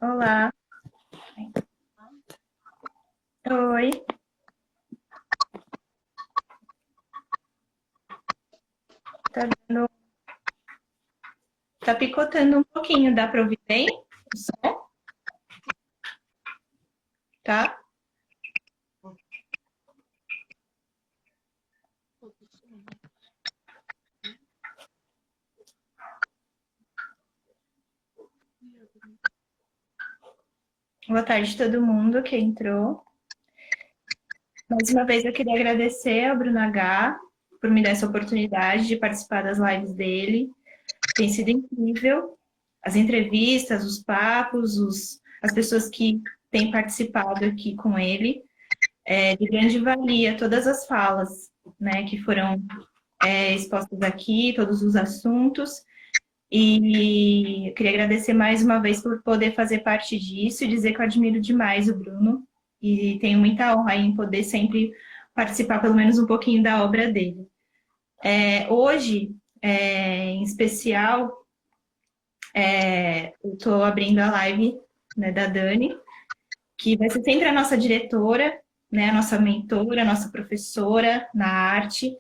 Olá. Oi. Tá dando... Tá picotando um pouquinho, dá para ouvir bem o som? Tá? Boa tarde a todo mundo que entrou. Mais uma vez eu queria agradecer ao Bruno H por me dar essa oportunidade de participar das lives dele. Tem sido incrível. As entrevistas, os papos, as pessoas que têm participado aqui com ele. É de grande valia todas as falas, né, que foram expostas aqui, todos os assuntos. E eu queria agradecer mais uma vez por poder fazer parte disso e dizer que eu admiro demais o Bruno e tenho muita honra em poder sempre participar pelo menos um pouquinho da obra dele. Hoje, em especial, eu estou abrindo a live, né, da Dani, que vai ser sempre a nossa diretora, né, a nossa mentora, a nossa professora na arte.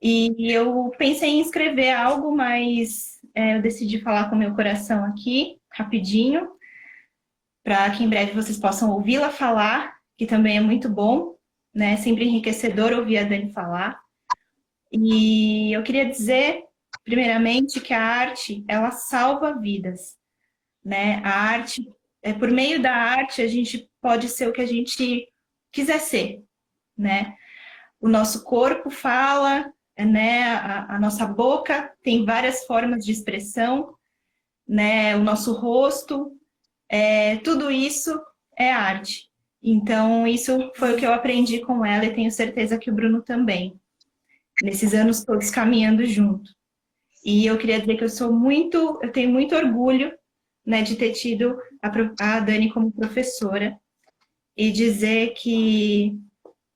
E eu pensei em escrever algo, mas eu decidi falar com o meu coração aqui, rapidinho, para que em breve vocês possam ouvi-la falar, que também é muito bom, né? Sempre enriquecedor ouvir a Dani falar. E eu queria dizer, primeiramente, que a arte, ela salva vidas, né? A arte, por meio da arte, a gente pode ser o que a gente quiser ser, né? O nosso corpo fala, né? A nossa boca tem várias formas de expressão, né? O nosso rosto, tudo isso é arte. Então, isso foi o que eu aprendi com ela e tenho certeza que o Bruno também, nesses anos todos caminhando junto. E eu queria dizer que eu tenho muito orgulho, né, de ter tido a Dani como professora e dizer que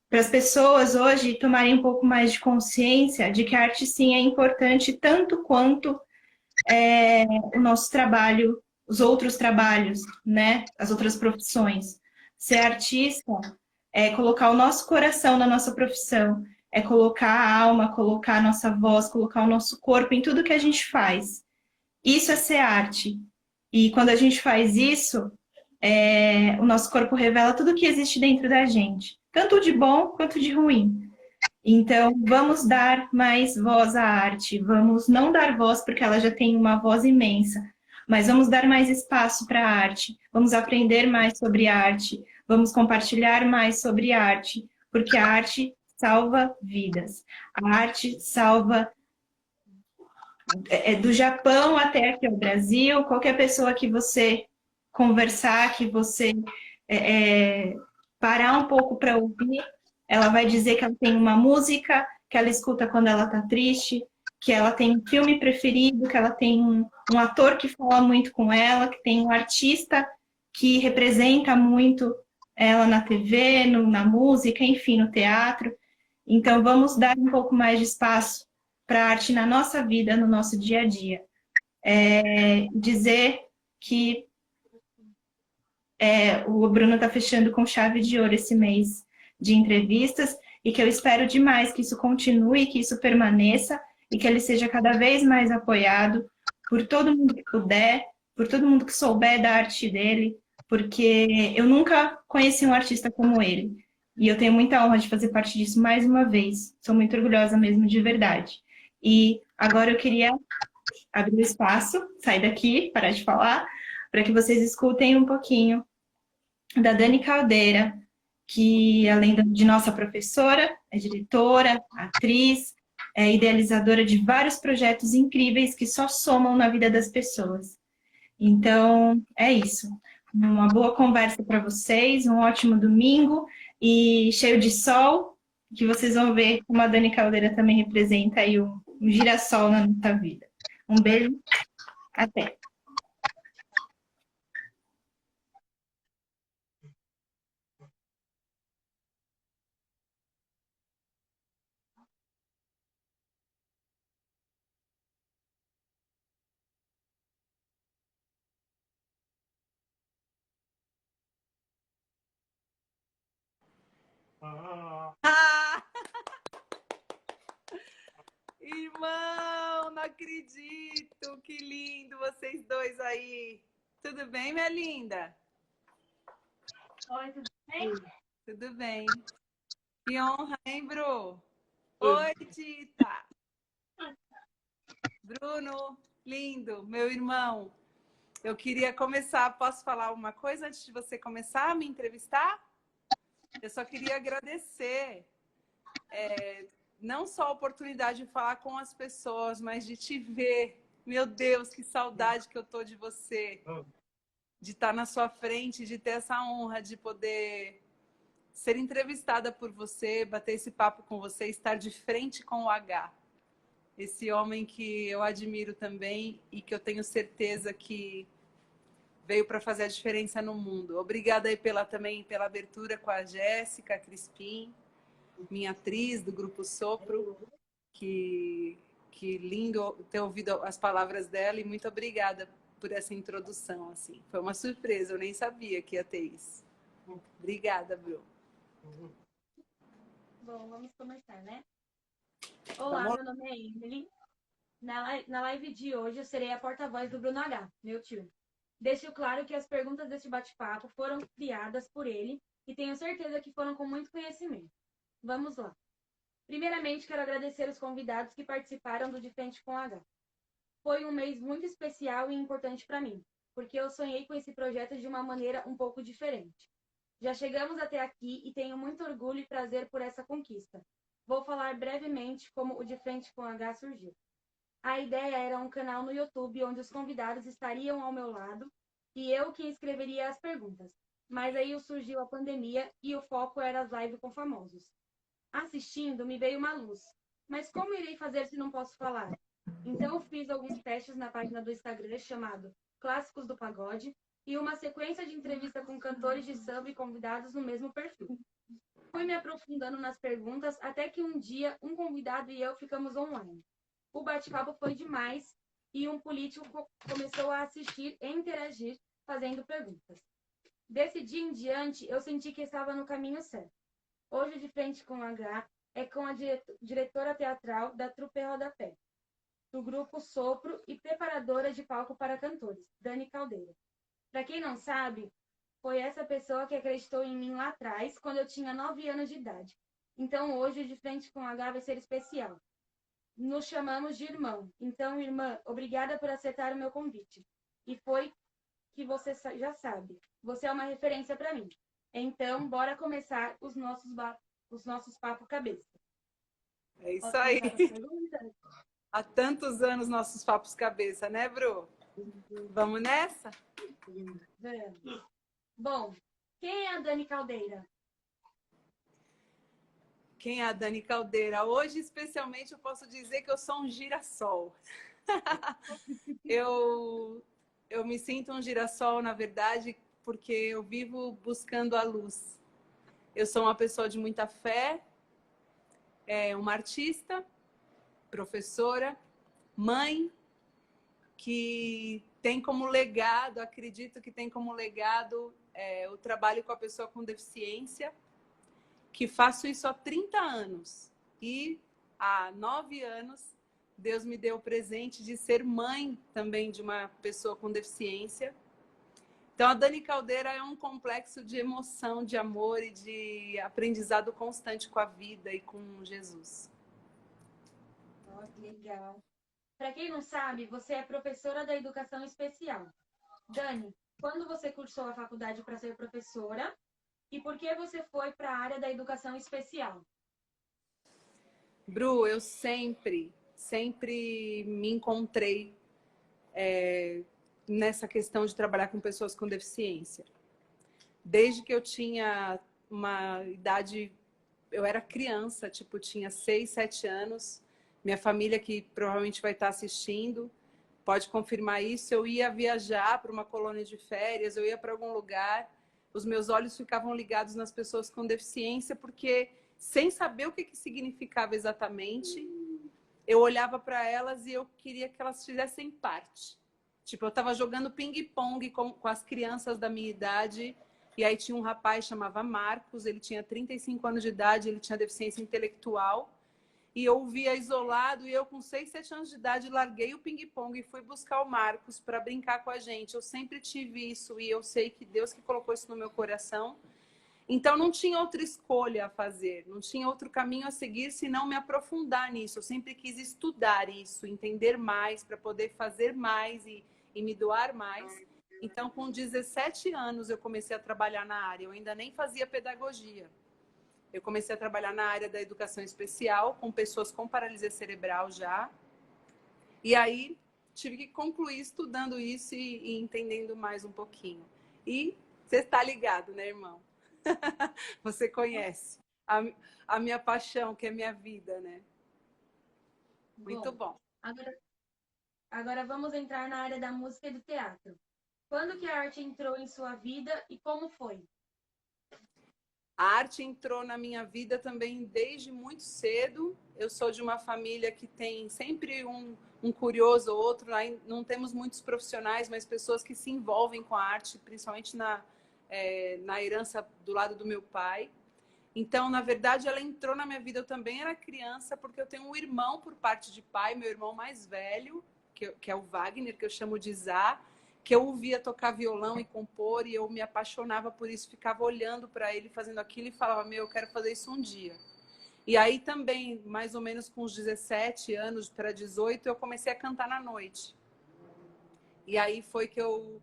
para as pessoas hoje tomarem um pouco mais de consciência de que a arte sim é importante tanto quanto o nosso trabalho, os outros trabalhos, né? As outras profissões. Ser artista é colocar o nosso coração na nossa profissão, é colocar a alma, colocar a nossa voz, colocar o nosso corpo em tudo que a gente faz. Isso é ser arte. E quando a gente faz isso, o nosso corpo revela tudo que existe dentro da gente, tanto de bom quanto de ruim. Então, vamos dar mais voz à arte, vamos não dar voz porque ela já tem uma voz imensa, mas vamos dar mais espaço para a arte, vamos aprender mais sobre arte, vamos compartilhar mais sobre arte, porque a arte salva vidas. A arte salva do Japão até aqui ao Brasil, qualquer pessoa que você conversar, que você parar um pouco para ouvir, ela vai dizer que ela tem uma música que ela escuta quando ela está triste, que ela tem um filme preferido, que ela tem um ator que fala muito com ela, que tem um artista que representa muito ela na TV, na música, enfim, no teatro. Então, vamos dar um pouco mais de espaço para a arte na nossa vida, no nosso dia a dia. Dizer que o Bruno está fechando com chave de ouro esse mês de entrevistas e que eu espero demais que isso continue, que isso permaneça e que ele seja cada vez mais apoiado por todo mundo que puder, por todo mundo que souber da arte dele, porque eu nunca conheci um artista como ele. E eu tenho muita honra de fazer parte disso mais uma vez. Sou muito orgulhosa mesmo, de verdade. E agora eu queria abrir o espaço, sair daqui, parar de falar, para que vocês escutem um pouquinho da Dani Caldeira, que além de nossa professora, é diretora, atriz, é idealizadora de vários projetos incríveis que só somam na vida das pessoas. Então, é isso. Uma boa conversa para vocês, um ótimo domingo e cheio de sol que vocês vão ver como a Dani Caldeira também representa aí um girassol na nossa vida. Um beijo, até! Ah! Irmão, não acredito! Que lindo vocês dois aí! Tudo bem, minha linda? Oi, tudo bem? Tudo bem. Que honra, hein, Bru? Oi, Tita! Bruno, lindo, meu irmão. Eu queria começar, posso falar uma coisa antes de você começar a me entrevistar? Eu só queria agradecer, não só a oportunidade de falar com as pessoas, mas de te ver. Meu Deus, que saudade que eu tô de você, de estar na sua frente, de ter essa honra de poder ser entrevistada por você, bater esse papo com você, estar de frente com o H. Esse homem que eu admiro também e que eu tenho certeza que veio para fazer a diferença no mundo. Obrigada aí também pela abertura com a Jéssica Crispim, minha atriz do Grupo Sopro, que lindo ter ouvido as palavras dela e muito obrigada por essa introdução. Assim. Foi uma surpresa, eu nem sabia que ia ter isso. Obrigada, Bru. Bom, vamos começar, né? Olá, meu nome é Emily. Na live de hoje, eu serei a porta-voz do Bruno H., meu tio. Deixo claro que as perguntas deste bate-papo foram criadas por ele e tenho certeza que foram com muito conhecimento. Vamos lá. Primeiramente, quero agradecer os convidados que participaram do De Frente com H. Foi um mês muito especial e importante para mim, porque eu sonhei com esse projeto de uma maneira um pouco diferente. Já chegamos até aqui e tenho muito orgulho e prazer por essa conquista. Vou falar brevemente como o De Frente com H surgiu. A ideia era um canal no YouTube onde os convidados estariam ao meu lado e eu quem escreveria as perguntas. Mas aí surgiu a pandemia e o foco era as lives com famosos. Assistindo, me veio uma luz. Mas como irei fazer se não posso falar? Então eu fiz alguns testes na página do Instagram chamado Clássicos do Pagode e uma sequência de entrevista com cantores de samba e convidados no mesmo perfil. Fui me aprofundando nas perguntas até que um dia um convidado e eu ficamos online. O bate-papo foi demais e um político começou a assistir e interagir fazendo perguntas. Desse dia em diante, eu senti que estava no caminho certo. Hoje, De Frente com H, é com a diretora teatral da Trupe Rodapé, do Grupo Sopro e preparadora de palco para cantores, Dani Caldeira. Para quem não sabe, foi essa pessoa que acreditou em mim lá atrás, quando eu tinha 9 anos de idade. Então, hoje, o De Frente com H vai ser especial. Nos chamamos de irmão. Então, irmã, obrigada por aceitar o meu convite. E foi que você já sabe. Você é uma referência para mim. Então, bora começar os nossos papo cabeça. É isso aí. Há tantos anos nossos papos cabeça, né, Bru? Vamos nessa? Vamos. Bom, quem é a Dani Caldeira? Quem é a Dani Caldeira? Hoje, especialmente, eu posso dizer que eu sou um girassol. eu me sinto um girassol, na verdade, porque eu vivo buscando a luz. Eu sou uma pessoa de muita fé, uma artista, professora, mãe, que tem como legado, acredito que tem como legado o trabalho com a pessoa com deficiência, que faço isso há 30 anos. E há 9 anos, Deus me deu o presente de ser mãe também de uma pessoa com deficiência. Então, a Dani Caldeira é um complexo de emoção, de amor e de aprendizado constante com a vida e com Jesus. Oh, que legal. Para quem não sabe, você é professora da educação especial. Dani, quando você cursou a faculdade para ser professora e por que você foi para a área da educação especial? Bru, eu sempre me encontrei nessa questão de trabalhar com pessoas com deficiência. Desde que eu tinha uma idade eu era criança, tipo, tinha 6, 7 anos. Minha família, que provavelmente vai estar assistindo, pode confirmar isso. Eu ia viajar para uma colônia de férias, eu ia para algum lugar. Os meus olhos ficavam ligados nas pessoas com deficiência, porque sem saber o que significava exatamente, eu olhava para elas e eu queria que elas fizessem parte. Tipo, eu estava jogando ping-pong com as crianças da minha idade, e aí tinha um rapaz, chamava Marcos, ele tinha 35 anos de idade, ele tinha deficiência intelectual, e eu o via isolado, e eu com 6, 7 anos de idade larguei o ping-pong e fui buscar o Marcos para brincar com a gente. Eu sempre tive isso, e eu sei que Deus que colocou isso no meu coração. Então não tinha outra escolha a fazer, não tinha outro caminho a seguir senão me aprofundar nisso. Eu sempre quis estudar isso, entender mais, para poder fazer mais e me doar mais. Então, com 17 anos, eu comecei a trabalhar na área. Eu ainda nem fazia pedagogia. Eu comecei a trabalhar na área da educação especial, com pessoas com paralisia cerebral já. E aí, tive que concluir estudando isso e entendendo mais um pouquinho. E você está ligado, né, irmão? Você conhece a minha paixão, que é minha vida, né? Muito bom. Agora vamos entrar na área da música e do teatro. Quando que a arte entrou em sua vida e como foi? A arte entrou na minha vida também desde muito cedo. Eu sou de uma família que tem sempre um curioso ou outro. Não temos muitos profissionais, mas pessoas que se envolvem com a arte, principalmente na herança do lado do meu pai. Então, na verdade, ela entrou na minha vida. Eu também era criança, porque eu tenho um irmão por parte de pai, meu irmão mais velho, que é o Wagner, que eu chamo de Zá, que eu o via tocar violão e compor, e eu me apaixonava por isso, ficava olhando para ele fazendo aquilo e falava, eu quero fazer isso um dia. E aí também, mais ou menos com os 17 anos para 18, eu comecei a cantar na noite. E aí foi que eu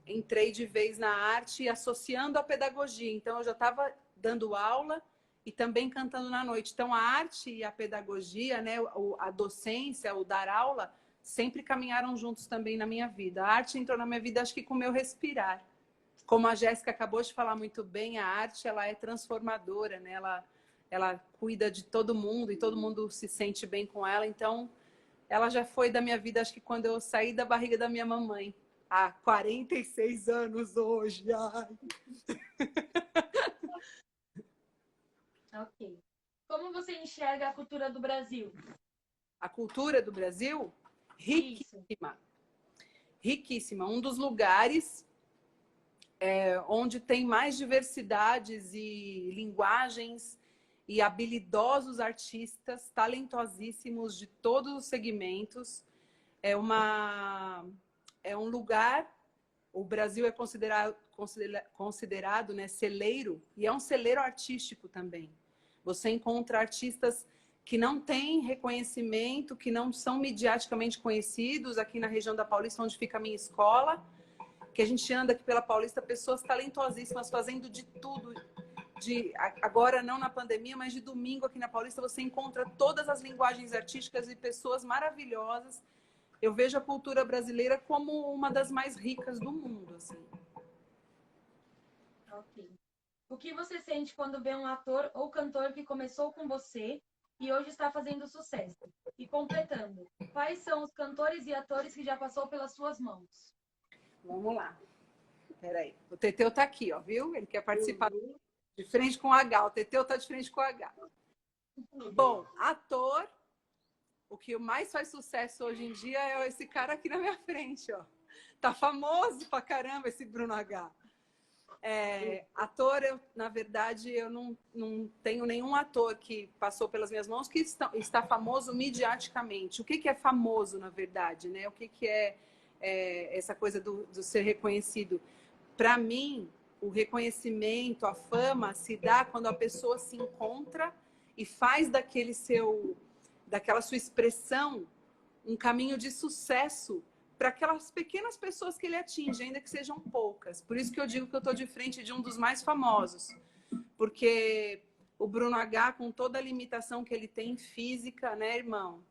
entrei de vez na arte, associando a pedagogia. Então, eu já estava dando aula e também cantando na noite. Então, a arte e a pedagogia, né, a docência, o dar aula, sempre caminharam juntos também na minha vida. A arte entrou na minha vida, acho que com o meu respirar. Como a Jéssica acabou de falar muito bem, a arte ela é transformadora, né? Ela cuida de todo mundo e todo mundo se sente bem com ela. Então, ela já foi da minha vida, acho que quando eu saí da barriga da minha mamãe. Há 46 anos hoje. Ai. Ok. Como você enxerga a cultura do Brasil? A cultura do Brasil? Riquíssima. Riquíssima. Um dos lugares onde tem mais diversidades e linguagens e habilidosos artistas, talentosíssimos de todos os segmentos. É um lugar, o Brasil é considerado, né, celeiro, e é um celeiro artístico também. Você encontra artistas que não têm reconhecimento, que não são mediaticamente conhecidos, aqui na região da Paulista, onde fica a minha escola, que a gente anda aqui pela Paulista, pessoas talentosíssimas, fazendo de tudo. Agora não na pandemia, mas de domingo aqui na Paulista, você encontra todas as linguagens artísticas e pessoas maravilhosas. Eu vejo a cultura brasileira como uma das mais ricas do mundo, assim. Ok. O que você sente quando vê um ator ou cantor que começou com você e hoje está fazendo sucesso? E completando, quais são os cantores e atores que já passou pelas suas mãos? Vamos lá. Peraí. O Teteu tá aqui, ó, viu? Ele quer participar de frente com o H. O Teteu tá de frente com o H. Bom, ator... O que mais faz sucesso hoje em dia é esse cara aqui na minha frente, ó. Tá famoso pra caramba esse Bruno H. Ator, na verdade, eu não tenho nenhum ator que passou pelas minhas mãos que está famoso mediaticamente. O que é famoso, na verdade, né? O que é essa coisa do ser reconhecido? Para mim, o reconhecimento, a fama se dá quando a pessoa se encontra e faz daquela sua expressão um caminho de sucesso para aquelas pequenas pessoas que ele atinge, ainda que sejam poucas. Por isso que eu digo que eu estou de frente de um dos mais famosos. Porque o Bruno H, com toda a limitação que ele tem física, né, irmão?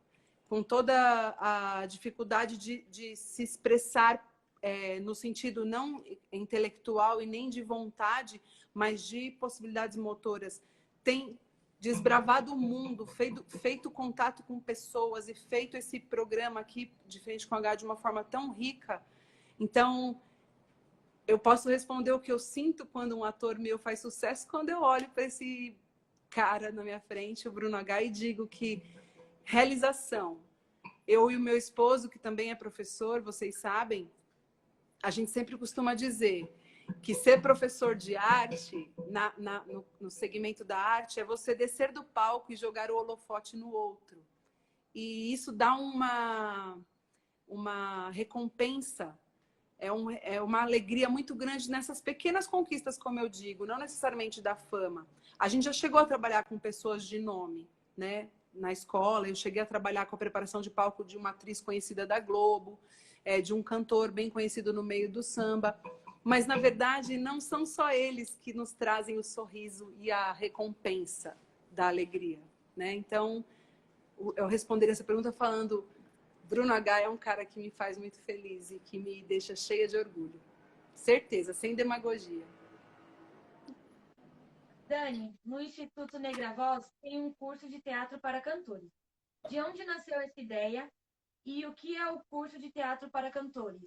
Com toda a dificuldade de se expressar no sentido não intelectual e nem de vontade, mas de possibilidades motoras, tem desbravado o mundo, feito contato com pessoas e feito esse programa aqui de Frente com H de uma forma tão rica. Então, eu posso responder o que eu sinto quando um ator meu faz sucesso, quando eu olho para esse cara na minha frente, o Bruno H, e digo que realização. Eu e o meu esposo, que também é professor, vocês sabem, a gente sempre costuma dizer que ser professor de arte, no segmento da arte, é você descer do palco e jogar o holofote no outro. E isso dá uma recompensa, é uma alegria muito grande nessas pequenas conquistas, como eu digo, não necessariamente da fama. A gente já chegou a trabalhar com pessoas de nome, né? Na escola, eu cheguei a trabalhar com a preparação de palco de uma atriz conhecida da Globo, de um cantor bem conhecido no meio do samba. Mas, na verdade, não são só eles que nos trazem o sorriso e a recompensa da alegria, né? Então, eu responderia essa pergunta falando: Bruno H é um cara que me faz muito feliz e que me deixa cheia de orgulho. Certeza, sem demagogia. Dani, no Instituto Negra Voz tem um curso de teatro para cantores. De onde nasceu essa ideia e o que é o curso de teatro para cantores?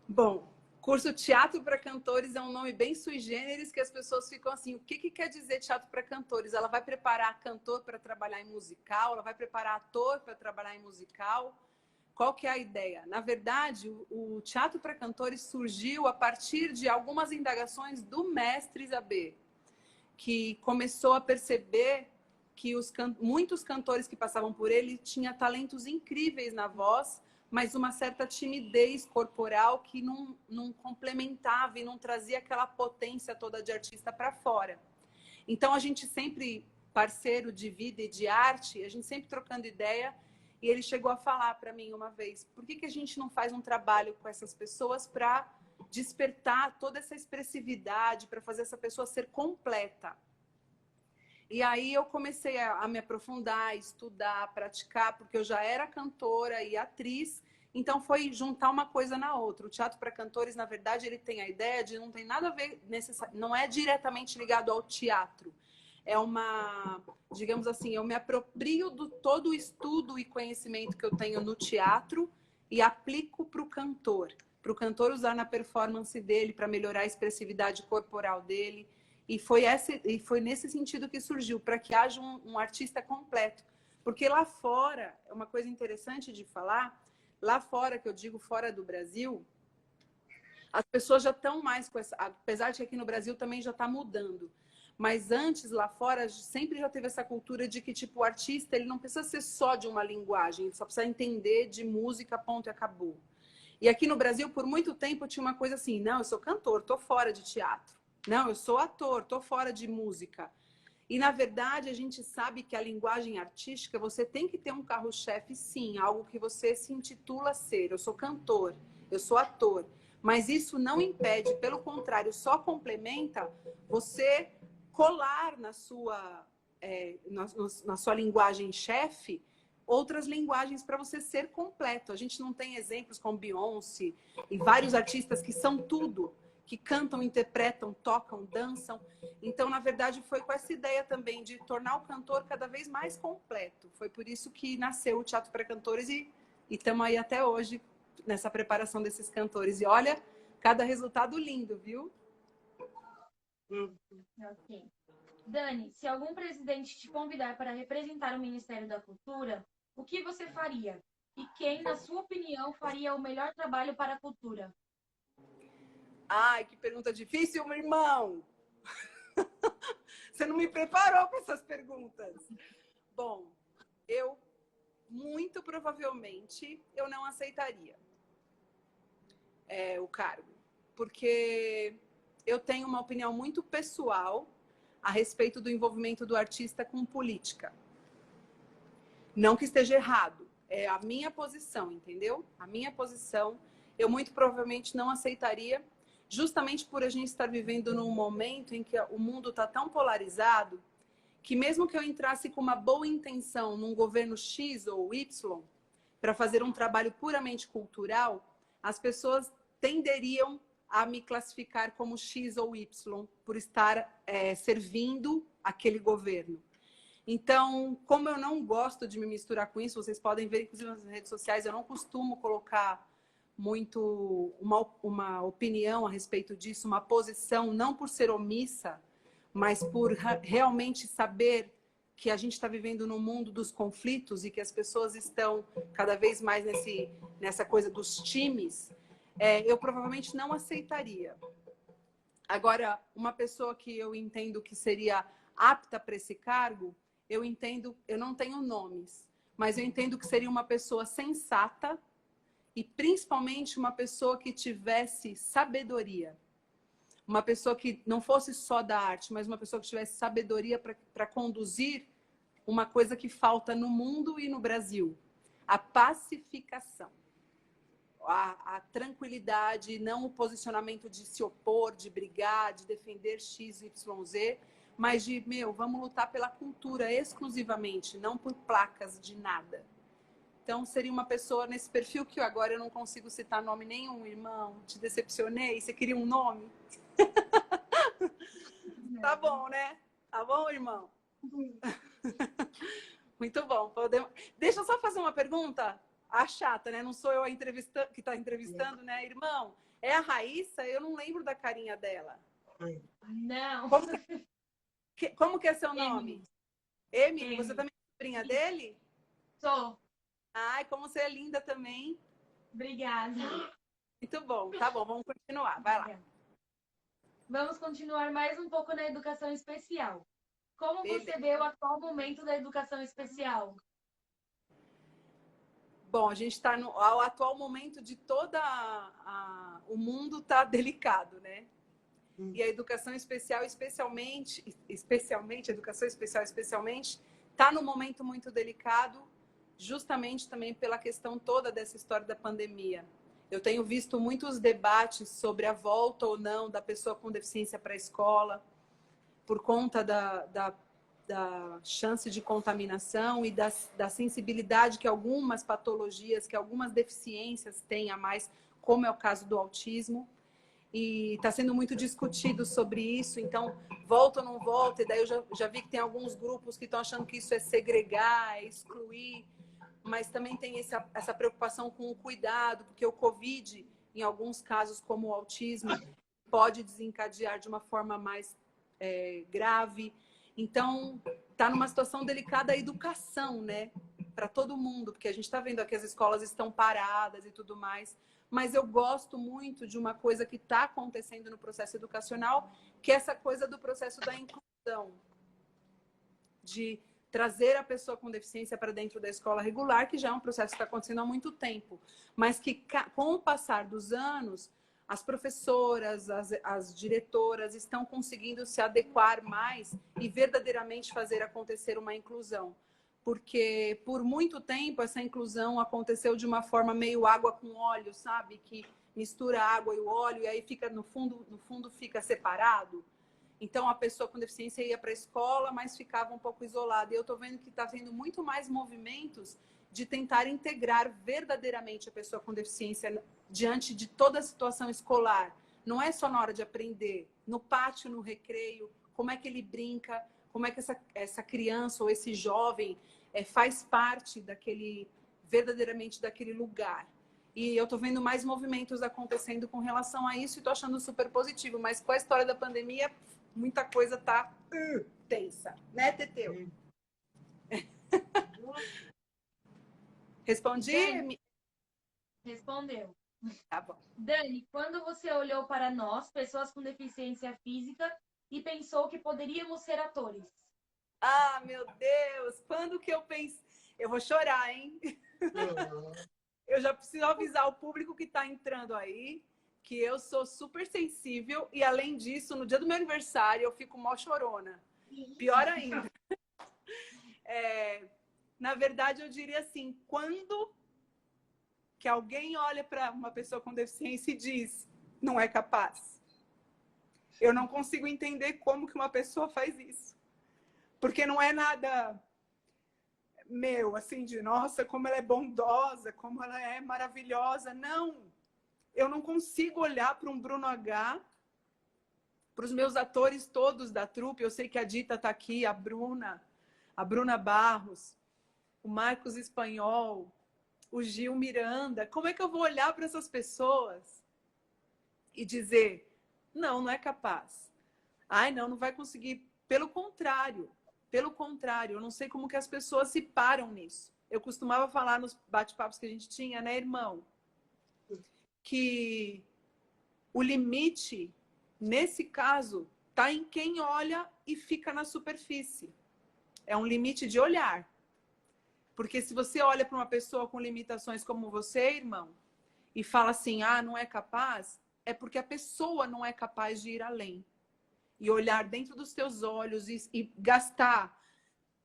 Bom, curso Teatro para Cantores é um nome bem sui generis, que as pessoas ficam assim, o que quer dizer teatro para cantores? Ela vai preparar cantor para trabalhar em musical? Ela vai preparar ator para trabalhar em musical? Qual que é a ideia? Na verdade, o Teatro para Cantores surgiu a partir de algumas indagações do mestre Isabê, que começou a perceber que muitos cantores que passavam por ele tinham talentos incríveis na voz, mas uma certa timidez corporal que não complementava e não trazia aquela potência toda de artista para fora. Então, a gente sempre, parceiro de vida e de arte, a gente sempre trocando ideia, e ele chegou a falar para mim uma vez: por que a gente não faz um trabalho com essas pessoas para despertar toda essa expressividade, para fazer essa pessoa ser completa? E aí eu comecei a me aprofundar, estudar, praticar, porque eu já era cantora e atriz, então foi juntar uma coisa na outra. O Teatro para Cantores, na verdade, ele tem a ideia de não tem nada a ver, não é diretamente ligado ao teatro. É digamos assim, eu me aproprio do todo o estudo e conhecimento que eu tenho no teatro e aplico para o cantor usar na performance dele, para melhorar a expressividade corporal dele. E foi nesse sentido que surgiu, para que haja um artista completo. Porque lá fora, é uma coisa interessante de falar, lá fora, que eu digo fora do Brasil, as pessoas já estão mais com essa... Apesar de que aqui no Brasil também já está mudando. Mas antes, lá fora, sempre já teve essa cultura de que, tipo, o artista, ele não precisa ser só de uma linguagem, ele só precisa entender de música, ponto, e acabou. E aqui no Brasil, por muito tempo, tinha uma coisa assim: não, eu sou cantor, estou fora de teatro. Não, eu sou ator, estou fora de música. E, na verdade, a gente sabe que a linguagem artística, você tem que ter um carro-chefe, sim, algo que você se intitula ser. Eu sou cantor, eu sou ator. Mas isso não impede, pelo contrário, só complementa você colar na sua linguagem-chefe outras linguagens para você ser completo. A gente não tem exemplos como Beyoncé e vários artistas que são tudo, que cantam, interpretam, tocam, dançam. Então, na verdade, foi com essa ideia também de tornar o cantor cada vez mais completo. Foi por isso que nasceu o Teatro para Cantores e estamos aí até hoje nessa preparação desses cantores. E olha, cada resultado lindo, viu? Ok. Dani, se algum presidente te convidar para representar o Ministério da Cultura, o que você faria? E quem, na sua opinião, faria o melhor trabalho para a cultura? Ai, que pergunta difícil, meu irmão! Você não me preparou para essas perguntas. Bom, muito provavelmente, eu não aceitaria o cargo. Porque eu tenho uma opinião muito pessoal a respeito do envolvimento do artista com política. Não que esteja errado, é a minha posição, entendeu? A minha posição, eu muito provavelmente não aceitaria, justamente por a gente estar vivendo num momento em que o mundo está tão polarizado, que mesmo que eu entrasse com uma boa intenção num governo X ou Y, para fazer um trabalho puramente cultural, as pessoas tenderiam a me classificar como X ou Y por estar servindo aquele governo. Então, como eu não gosto de me misturar com isso, vocês podem ver, inclusive nas redes sociais, eu não costumo colocar muito uma opinião a respeito disso, uma posição, não por ser omissa, mas por realmente saber que a gente está vivendo no mundo dos conflitos e que as pessoas estão cada vez mais nessa coisa dos times, eu provavelmente não aceitaria. Agora, uma pessoa que eu entendo que seria apta para esse cargo, eu entendo, eu não tenho nomes, mas eu entendo que seria uma pessoa sensata e principalmente uma pessoa que tivesse sabedoria. Uma pessoa que não fosse só da arte, mas uma pessoa que tivesse sabedoria para conduzir uma coisa que falta no mundo e no Brasil: a pacificação, a tranquilidade, não o posicionamento de se opor, de brigar, de defender X, Y, Z, mas de, vamos lutar pela cultura exclusivamente, não por placas de nada. Então, seria uma pessoa nesse perfil que agora eu não consigo citar nome nenhum, irmão. Te decepcionei? Você queria um nome? Tá bom, né? Tá bom, irmão? Muito bom. Deixa eu só fazer uma pergunta. A chata, né? Não sou eu que está entrevistando, né? Irmão, é a Raíssa? Eu não lembro da carinha dela. Não. Como que é seu nome? Emily. Você também é sobrinha dele? Sou. Ai, como você é linda também. Obrigada. Muito bom. Tá bom, vamos continuar. Vai lá. Vamos continuar mais um pouco na educação especial. Como você vê o atual momento da educação especial? Bom, a gente está ao atual momento de o mundo está delicado, né? E a educação especial, especialmente, a educação especial especialmente, está num momento muito delicado, justamente também pela questão toda dessa história da pandemia. Eu tenho visto muitos debates sobre a volta ou não da pessoa com deficiência para a escola, por conta da chance de contaminação e da sensibilidade que algumas patologias, que algumas deficiências têm a mais, como é o caso do autismo. E está sendo muito discutido sobre isso, então volta ou não volta, e daí eu já vi que tem alguns grupos que estão achando que isso é segregar, é excluir, mas também tem essa preocupação com o cuidado, porque o Covid, em alguns casos, como o autismo, pode desencadear de uma forma mais grave. Então, está numa situação delicada a educação, né? Para todo mundo, porque a gente está vendo que as escolas estão paradas e tudo mais. Mas eu gosto muito de uma coisa que está acontecendo no processo educacional, que é essa coisa do processo da inclusão. De trazer a pessoa com deficiência para dentro da escola regular, que já é um processo que está acontecendo há muito tempo. Mas que, com o passar dos anos, as professoras, as diretoras estão conseguindo se adequar mais e verdadeiramente fazer acontecer uma inclusão. Porque por muito tempo essa inclusão aconteceu de uma forma meio água com óleo, sabe? Que mistura a água e o óleo e aí fica no fundo fica separado. Então a pessoa com deficiência ia para a escola, mas ficava um pouco isolada. E eu estou vendo que está havendo muito mais movimentos de tentar integrar verdadeiramente a pessoa com deficiência diante de toda a situação escolar. Não é só na hora de aprender, no pátio, no recreio, como é que ele brinca, como é que essa criança ou esse jovem faz parte verdadeiramente daquele lugar. E eu estou vendo mais movimentos acontecendo com relação a isso e estou achando super positivo. Mas com a história da pandemia, muita coisa está tensa. Né, Teteu? Respondi? Dani, respondeu. Tá bom. Dani, quando você olhou para nós, pessoas com deficiência física, e pensou que poderíamos ser atores? Ah, meu Deus! Quando que eu pensei... Eu vou chorar, hein? Eu já preciso avisar o público que está entrando aí que eu sou super sensível e, além disso, no dia do meu aniversário, eu fico mó chorona. Pior ainda. Na verdade, eu diria assim, quando que alguém olha para uma pessoa com deficiência e diz, não é capaz? Eu não consigo entender como que uma pessoa faz isso. Porque não é nada meu, assim, de nossa, como ela é bondosa, como ela é maravilhosa. Não. eu não consigo olhar para um Bruno H, para os meus atores todos da trupe. Eu sei que a Dita está aqui, a Bruna Barros, o Marcos Espanhol, o Gil Miranda. Como é que eu vou olhar para essas pessoas e dizer, não, não é capaz. Ai, não, não vai conseguir. Pelo contrário, eu não sei como que as pessoas se param nisso. Eu costumava falar nos bate-papos que a gente tinha, né, irmão? Que o limite, nesse caso, está em quem olha e fica na superfície. É um limite de olhar. Porque se você olha para uma pessoa com limitações como você, irmão, e fala assim, ah, não é capaz, é porque a pessoa não é capaz de ir além. E olhar dentro dos teus olhos e gastar,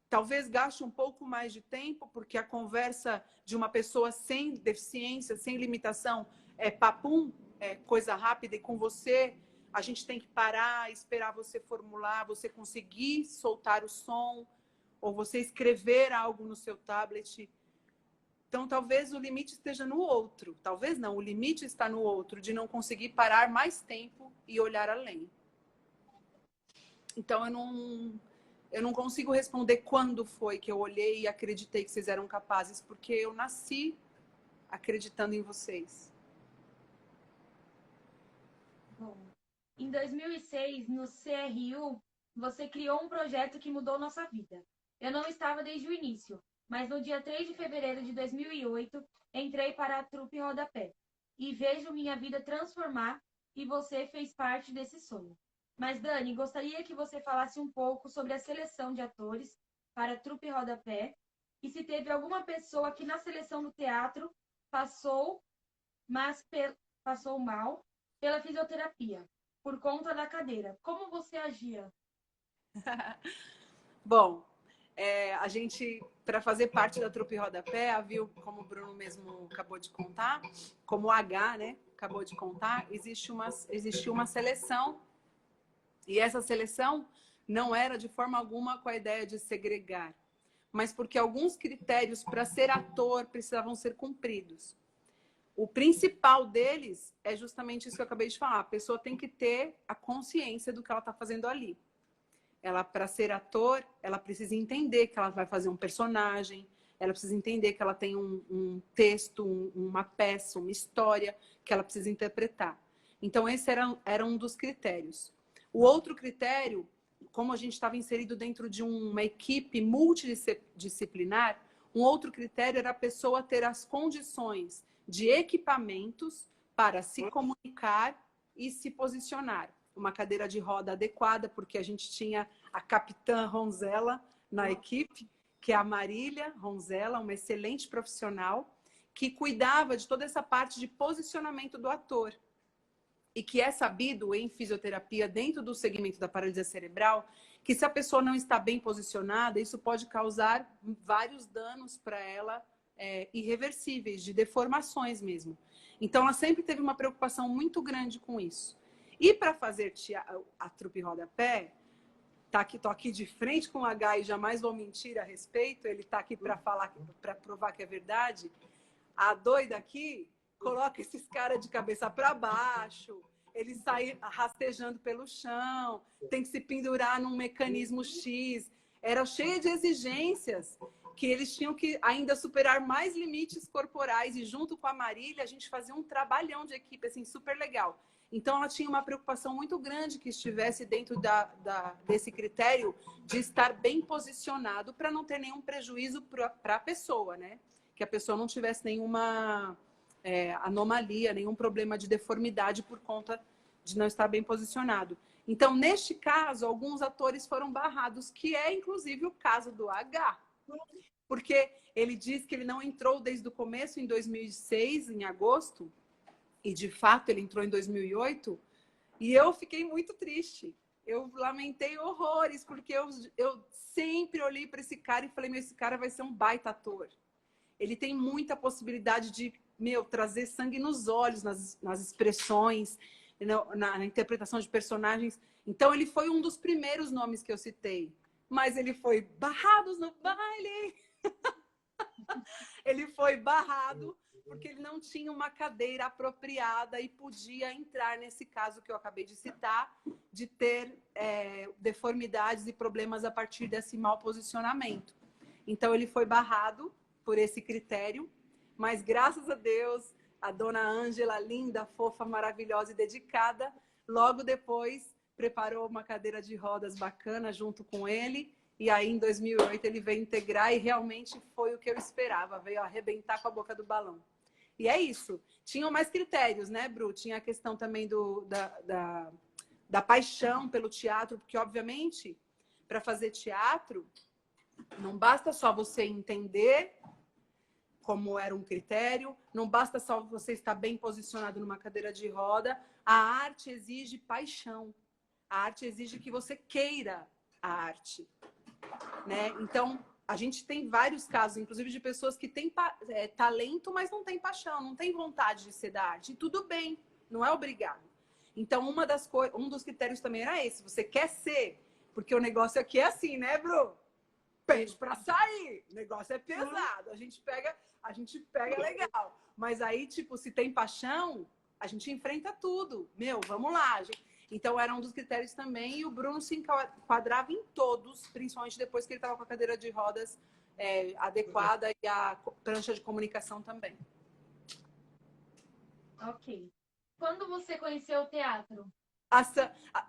talvez gaste um pouco mais de tempo, porque a conversa de uma pessoa sem deficiência, sem limitação, é papum, é coisa rápida, e com você a gente tem que parar, esperar você formular, você conseguir soltar o som, ou você escrever algo no seu tablet. Então, talvez o limite esteja no outro. Talvez não, o limite está no outro, de não conseguir parar mais tempo e olhar além. Então, eu não consigo responder quando foi que eu olhei e acreditei que vocês eram capazes, porque eu nasci acreditando em vocês. Bom, em 2006, no CRU, você criou um projeto que mudou nossa vida. Eu não estava desde o início, mas no dia 3 de fevereiro de 2008, entrei para a trupe Rodapé e vejo minha vida transformar, e você fez parte desse sonho. Mas, Dani, gostaria que você falasse um pouco sobre a seleção de atores para a trupe Rodapé e se teve alguma pessoa que na seleção do teatro passou mal pela fisioterapia, por conta da cadeira. Como você agia? Bom, a gente, para fazer parte da trupe Rodapé, viu, como o Bruno mesmo acabou de contar, como o H, né, acabou de contar, existiu uma seleção, e essa seleção não era de forma alguma com a ideia de segregar, mas porque alguns critérios para ser ator precisavam ser cumpridos. O principal deles é justamente isso que eu acabei de falar. A pessoa tem que ter a consciência do que ela está fazendo ali. Ela, para ser ator, ela precisa entender que ela vai fazer um personagem, ela precisa entender que ela tem um texto, uma peça, uma história que ela precisa interpretar. Então, esse era um dos critérios. O outro critério, como a gente estava inserido dentro de uma equipe multidisciplinar, um outro critério era a pessoa ter as condições de equipamentos para se comunicar e se posicionar. Uma cadeira de roda adequada, porque a gente tinha a capitã Ronzella na equipe, que é a Marília Ronzella, uma excelente profissional, que cuidava de toda essa parte de posicionamento do ator. E que é sabido em fisioterapia, dentro do segmento da paralisia cerebral, que se a pessoa não está bem posicionada, isso pode causar vários danos para ela, irreversíveis, de deformações mesmo. Então, ela sempre teve uma preocupação muito grande com isso. E para fazer a trupe Rodapé, tô aqui de frente com o H e jamais vou mentir a respeito, ele está aqui para falar, para provar que é verdade. A doida aqui coloca esses caras de cabeça para baixo, eles saem rastejando pelo chão, tem que se pendurar num mecanismo X. Era cheia de exigências que eles tinham que ainda superar mais limites corporais, e junto com a Marília a gente fazia um trabalhão de equipe assim, super legal. Então ela tinha uma preocupação muito grande que estivesse dentro desse critério de estar bem posicionado para não ter nenhum prejuízo para a pessoa, né? Que a pessoa não tivesse nenhuma anomalia, nenhum problema de deformidade por conta de não estar bem posicionado. Então, neste caso, alguns atores foram barrados, que é inclusive o caso do H. Porque ele diz que ele não entrou desde o começo, em 2006, em agosto, e de fato ele entrou em 2008, e eu fiquei muito triste. Eu lamentei horrores, porque eu sempre olhei para esse cara e falei, esse cara vai ser um baita ator. Ele tem muita possibilidade de, trazer sangue nos olhos, nas expressões, na interpretação de personagens. Então, ele foi um dos primeiros nomes que eu citei. Mas ele foi barrado no baile. Ele foi barrado porque ele não tinha uma cadeira apropriada e podia entrar nesse caso que eu acabei de citar, de ter deformidades e problemas a partir desse mau posicionamento. Então, ele foi barrado por esse critério, mas graças a Deus, a dona Ângela, linda, fofa, maravilhosa e dedicada, logo depois preparou uma cadeira de rodas bacana junto com ele. E aí, em 2008, ele veio integrar e realmente foi o que eu esperava. Veio arrebentar com a boca do balão. E é isso. Tinham mais critérios, né, Bru? Tinha a questão também da paixão pelo teatro, porque, obviamente, para fazer teatro, não basta só você entender como era um critério, não basta só você estar bem posicionado numa cadeira de roda. A arte exige paixão. A arte exige que você queira a arte, né? Então, a gente tem vários casos, inclusive de pessoas que têm talento, mas não têm paixão, não têm vontade de ser da arte. E tudo bem, não é obrigado. Então, um dos critérios também era esse. Você quer ser, porque o negócio aqui é assim, né, Bru? Pede para sair. O negócio é pesado. A gente pega legal. Mas aí, tipo, se tem paixão, a gente enfrenta tudo. Meu, vamos lá, gente. Então, era um dos critérios também. E o Bruno se enquadrava em todos, principalmente depois que ele estava com a cadeira de rodas adequada e a prancha de comunicação também. Ok. Quando você conheceu o teatro?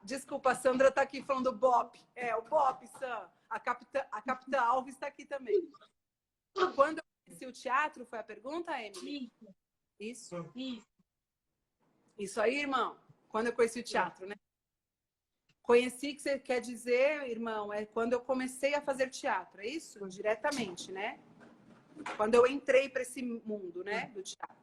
Desculpa, a Sandra está aqui falando do Bop. O Bop, Sam. A Capitã Alves está aqui também. Quando eu conheci o teatro, foi a pergunta, Emily? Isso. Isso aí, irmão. Quando eu conheci o teatro, né? Conheci, que você quer dizer, irmão, é quando eu comecei a fazer teatro, é isso? Diretamente, né? Quando eu entrei para esse mundo, né, do teatro.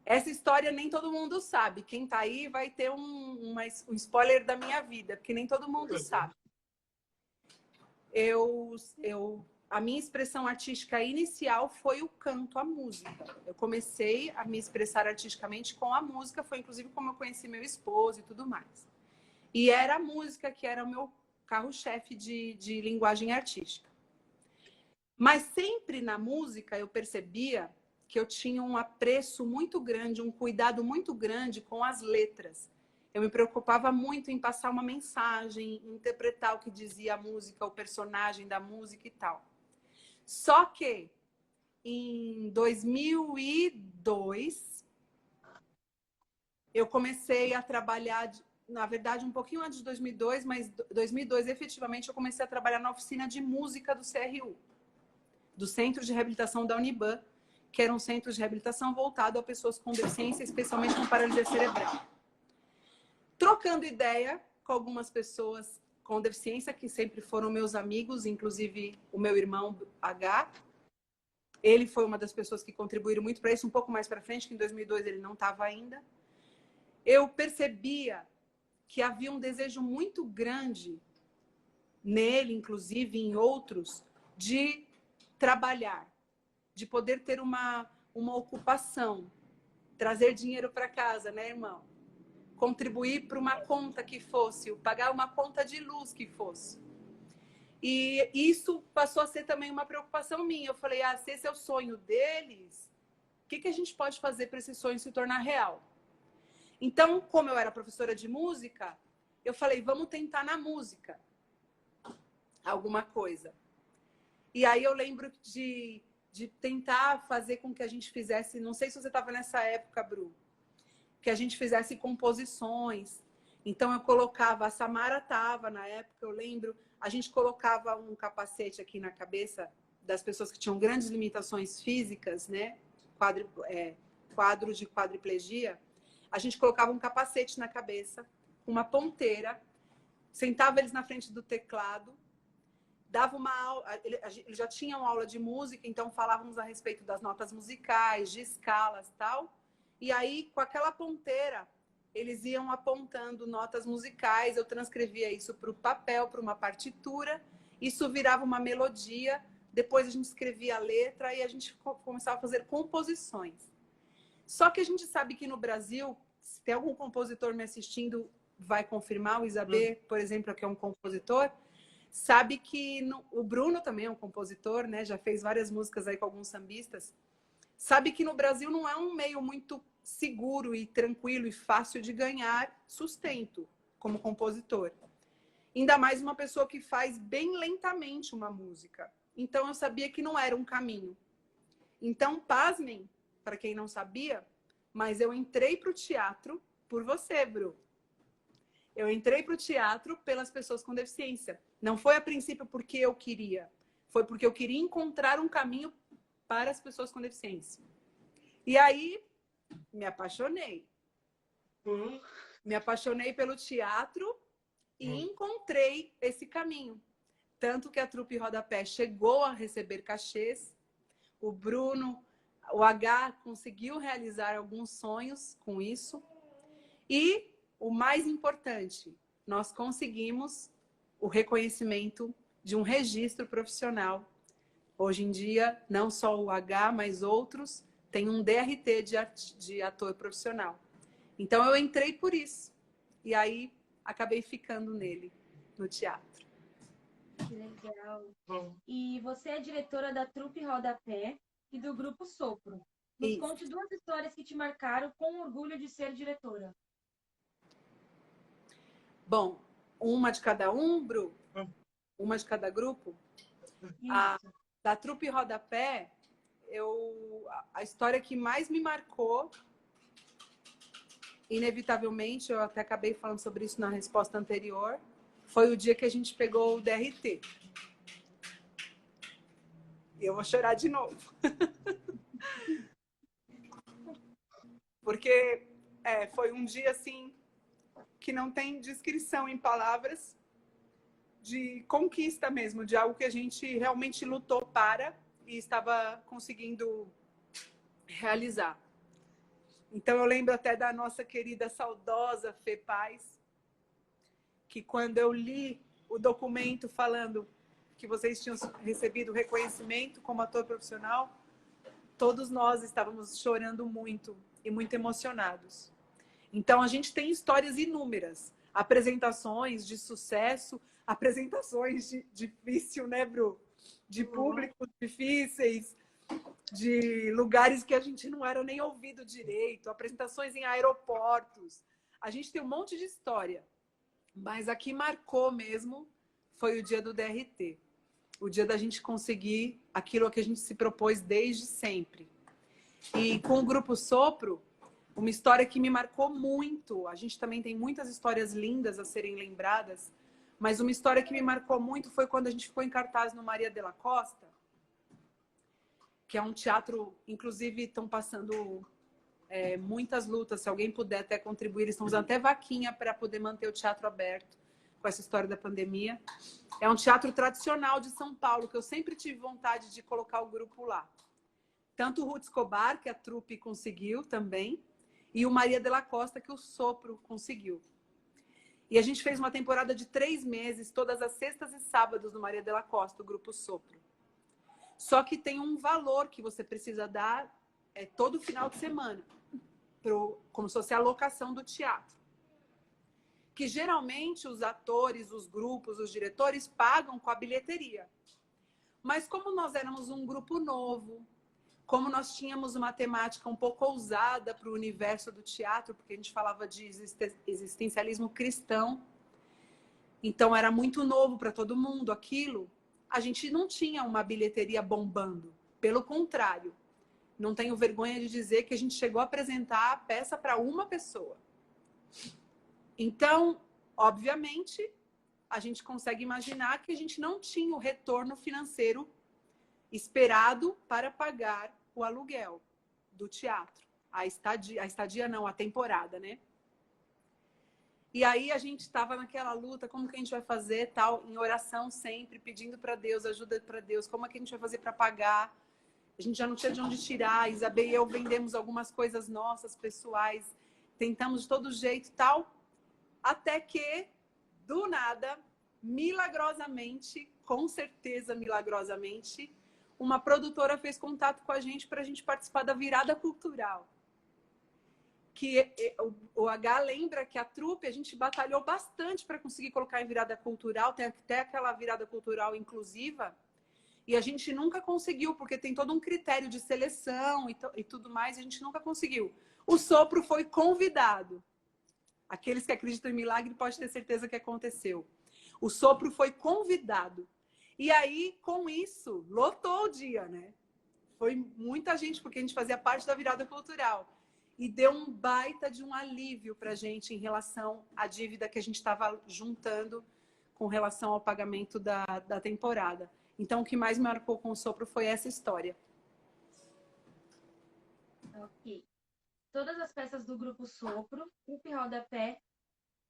Essa história nem todo mundo sabe. Quem tá aí vai ter um spoiler da minha vida, porque nem todo mundo sabe. A minha expressão artística inicial foi o canto, a música. Eu comecei a me expressar artisticamente com a música, foi inclusive como eu conheci meu esposo e tudo mais. E era a música que era o meu carro-chefe de linguagem artística. Mas sempre na música eu percebia que eu tinha um apreço muito grande, um cuidado muito grande com as letras. Eu me preocupava muito em passar uma mensagem, interpretar o que dizia a música, o personagem da música e tal. Só que em 2002 eu comecei a trabalhar, na verdade um pouquinho antes de 2002, mas 2002 efetivamente eu comecei a trabalhar na oficina de música do CRU, do Centro de Reabilitação da Uniban, que era um centro de reabilitação voltado a pessoas com deficiência, especialmente com paralisia cerebral. Trocando ideia com algumas pessoas com deficiência, que sempre foram meus amigos, inclusive o meu irmão H. Ele foi uma das pessoas que contribuíram muito para isso, um pouco mais para frente, que em 2002 ele não estava ainda. Eu percebia que havia um desejo muito grande nele, inclusive em outros, de trabalhar, de poder ter uma ocupação, trazer dinheiro para casa, né, irmão? Contribuir para uma conta que fosse, pagar uma conta de luz que fosse. E isso passou a ser também uma preocupação minha. Eu falei, se esse é o sonho deles, o que a gente pode fazer para esse sonho se tornar real? Então, como eu era professora de música, eu falei, vamos tentar na música alguma coisa. E aí eu lembro de tentar fazer com que a gente fizesse, não sei se você estava nessa época, Bru, que a gente fizesse composições. Então eu colocava, a Samara estava na época, eu lembro, a gente colocava um capacete aqui na cabeça das pessoas que tinham grandes limitações físicas, né? Quadro de quadriplegia. A gente colocava um capacete na cabeça, uma ponteira, sentava eles na frente do teclado, dava uma aula, eles já tinham aula de música, então falávamos a respeito das notas musicais, de escalas e tal. E aí, com aquela ponteira, eles iam apontando notas musicais, eu transcrevia isso para o papel, para uma partitura, isso virava uma melodia, depois a gente escrevia a letra e a gente começava a fazer composições. Só que a gente sabe que no Brasil, se tem algum compositor me assistindo, vai confirmar, o Isabê, por exemplo, que é um compositor, sabe que o Bruno também é um compositor, né? Já fez várias músicas aí com alguns sambistas. sabe que no Brasil não é um meio muito seguro e tranquilo e fácil de ganhar sustento como compositor. Ainda mais uma pessoa que faz bem lentamente uma música. Então eu sabia que não era um caminho. Então, pasmem, para quem não sabia, mas eu entrei para o teatro por você, Bru. Eu entrei para o teatro pelas pessoas com deficiência. Não foi a princípio porque eu queria. Foi porque eu queria encontrar um caminho para as pessoas com deficiência. E aí, me apaixonei. Me apaixonei pelo teatro e encontrei esse caminho. Tanto que a Trupe Rodapé chegou a receber cachês. O Bruno, o H conseguiu realizar alguns sonhos com isso. E o mais importante, nós conseguimos o reconhecimento de um registro profissional. Hoje em dia, não só o H, mas outros têm um DRT de ator profissional. Então eu entrei por isso. E aí acabei ficando nele, no teatro. Que legal. E você é diretora da Trupe Rodapé e do Grupo Sopro. Nos conte 2 histórias que te marcaram com orgulho de ser diretora. Bom, uma de cada um, Bru? Uma de cada grupo? Da Trupe Rodapé, a história que mais me marcou, inevitavelmente, eu até acabei falando sobre isso na resposta anterior, foi o dia que a gente pegou o DRT. E eu vou chorar de novo. Porque foi um dia, assim, que não tem descrição em palavras, de conquista mesmo, de algo que a gente realmente lutou para e estava conseguindo realizar. Então eu lembro até da nossa querida saudosa Fê Paz, que quando eu li o documento falando que vocês tinham recebido o reconhecimento como ator profissional, todos nós estávamos chorando muito e muito emocionados. Então a gente tem histórias inúmeras, apresentações de sucesso, apresentações difícil, né, Bru? De públicos difíceis, de lugares que a gente não era nem ouvido direito, apresentações em aeroportos. A gente tem um monte de história, mas a que marcou mesmo foi o dia do DRT. O dia da gente conseguir aquilo que a gente se propôs desde sempre. E com o Grupo Sopro, uma história que me marcou muito, a gente também tem muitas histórias lindas a serem lembradas, mas uma história que me marcou muito foi quando a gente ficou em cartaz no Maria de la Costa, que é um teatro, inclusive estão passando muitas lutas, se alguém puder até contribuir, eles estão usando até vaquinha para poder manter o teatro aberto com essa história da pandemia. É um teatro tradicional de São Paulo, que eu sempre tive vontade de colocar o grupo lá. Tanto o Ruth Escobar, que a trupe conseguiu também, e o Maria de la Costa, que o Sopro conseguiu. E a gente fez uma temporada de 3 meses, todas as sextas e sábados no Maria de la Costa, o Grupo Sopro. Só que tem um valor que você precisa dar todo final de semana, como se fosse a locação do teatro. Que geralmente os atores, os grupos, os diretores pagam com a bilheteria. Mas como nós éramos um grupo novo, como nós tínhamos uma temática um pouco ousada para o universo do teatro, porque a gente falava de existencialismo cristão, então era muito novo para todo mundo aquilo, a gente não tinha uma bilheteria bombando. Pelo contrário, não tenho vergonha de dizer que a gente chegou a apresentar a peça para uma pessoa. Então, obviamente, a gente consegue imaginar que a gente não tinha o retorno financeiro esperado para pagar o aluguel do teatro. A estadia não, a temporada, né? E aí a gente estava naquela luta, como que a gente vai fazer, tal, em oração sempre, pedindo para Deus, ajuda para Deus, como é que a gente vai fazer para pagar? A gente já não tinha de onde tirar, Isabel e eu vendemos algumas coisas nossas, pessoais, tentamos de todo jeito e tal, até que, do nada, milagrosamente, com certeza milagrosamente, uma produtora fez contato com a gente para a gente participar da virada cultural. Que o H lembra que a trupe, a gente batalhou bastante para conseguir colocar em virada cultural, tem até aquela virada cultural inclusiva, E a gente nunca conseguiu, porque tem todo um critério de seleção e tudo mais, e a gente nunca conseguiu. O sopro foi convidado. Aqueles que acreditam em milagre podem ter certeza que aconteceu. O sopro foi convidado. E aí, com isso, lotou o dia, né? Foi muita gente, porque a gente fazia parte da virada cultural. E deu um baita de um alívio pra gente em relação à dívida que a gente estava juntando com relação ao pagamento da temporada. Então, o que mais me marcou com o sopro foi essa história. Ok. Todas as peças do grupo Sopro, UP Rodapé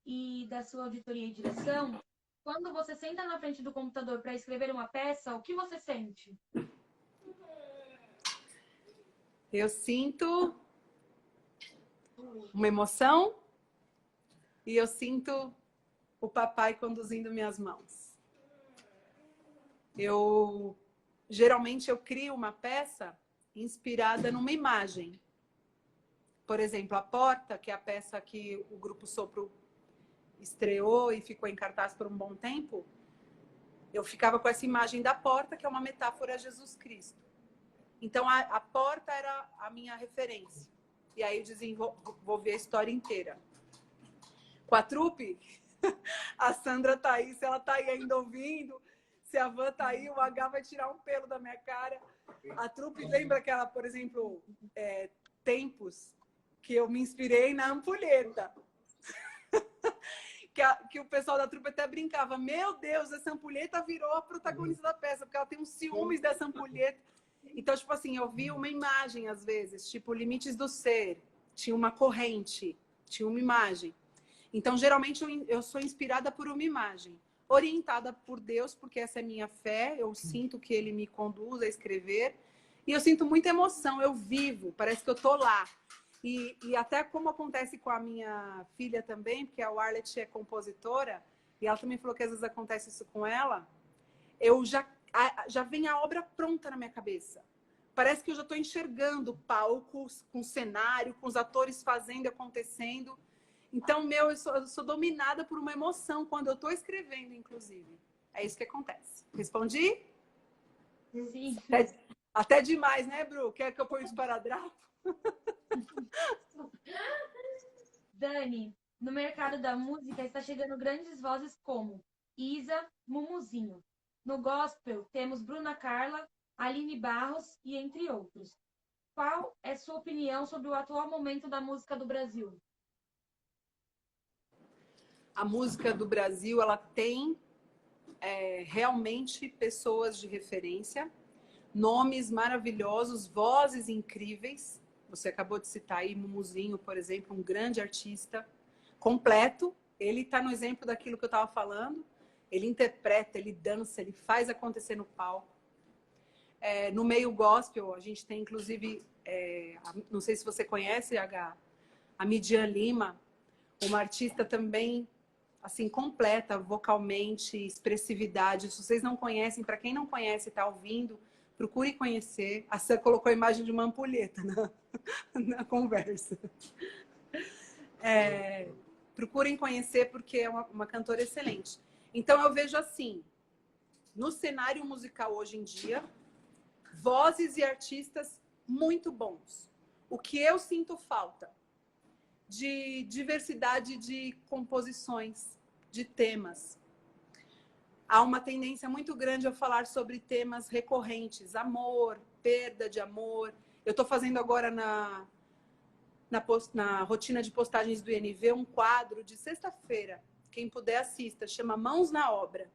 e da sua auditoria e direção, quando você senta na frente do computador para escrever uma peça, o que você sente? Eu sinto uma emoção e eu sinto o papai conduzindo minhas mãos. Geralmente eu crio uma peça inspirada numa imagem. Por exemplo, A Porta, que é a peça que o Grupo Sopro estreou e ficou em cartaz por um bom tempo, eu ficava com essa imagem da porta, que é uma metáfora a Jesus Cristo. Então, a porta era a minha referência. E aí eu desenvolvi a história inteira. Com a trupe, a Sandra tá aí, se ela tá aí ainda ouvindo, se a Van tá aí, o H vai tirar um pelo da minha cara. A trupe lembra aquela, por exemplo, Tempos, que eu me inspirei na ampulheta. Que o pessoal da trupe até brincava, meu Deus, essa ampulheta virou a protagonista da peça, porque ela tem uns ciúmes dessa ampulheta. Então, tipo assim, eu vi uma imagem às vezes, tipo Limites do Ser, tinha uma corrente, tinha uma imagem. Então, geralmente, eu sou inspirada por uma imagem, orientada por Deus, porque essa é minha fé, eu sinto que Ele me conduz a escrever, e eu sinto muita emoção, eu vivo, parece que eu tô lá. E até como acontece com a minha filha também, porque a Arlette é compositora, e ela também falou que às vezes acontece isso com ela, eu já vem a obra pronta na minha cabeça. Parece que eu já estou enxergando palcos, com cenário, com os atores fazendo e acontecendo. Então, eu sou dominada por uma emoção quando eu estou escrevendo, inclusive. É isso que acontece. Respondi? Sim. Até demais, né, Bru? Quer que eu ponha o esparadrapo? Dani, no mercado da música está chegando grandes vozes como Isa, Mumuzinho. No gospel temos Bruna Carla, Aline Barros e entre outros. Qual é sua opinião sobre o atual momento da música do Brasil? A música do Brasil, ela tem realmente pessoas de referência, nomes maravilhosos, vozes incríveis. Você acabou de citar aí Mumuzinho, por exemplo, um grande artista completo. Ele está no exemplo daquilo que eu estava falando. Ele interpreta, ele dança, ele faz acontecer no palco. No meio gospel, a gente tem, inclusive, não sei se você conhece, a Midian Lima, uma artista também, assim, completa, vocalmente, expressividade. Se vocês não conhecem, para quem não conhece e está ouvindo, procure conhecer. A Sam colocou a imagem de uma ampulheta na conversa. Procurem conhecer, porque é uma cantora excelente. Então, eu vejo assim, no cenário musical hoje em dia, vozes e artistas muito bons. O que eu sinto falta? De diversidade de composições, de temas. Há uma tendência muito grande a falar sobre temas recorrentes, amor, perda de amor. Eu estou fazendo agora na rotina de postagens do INV um quadro de sexta-feira, quem puder assista, chama Mãos na Obra,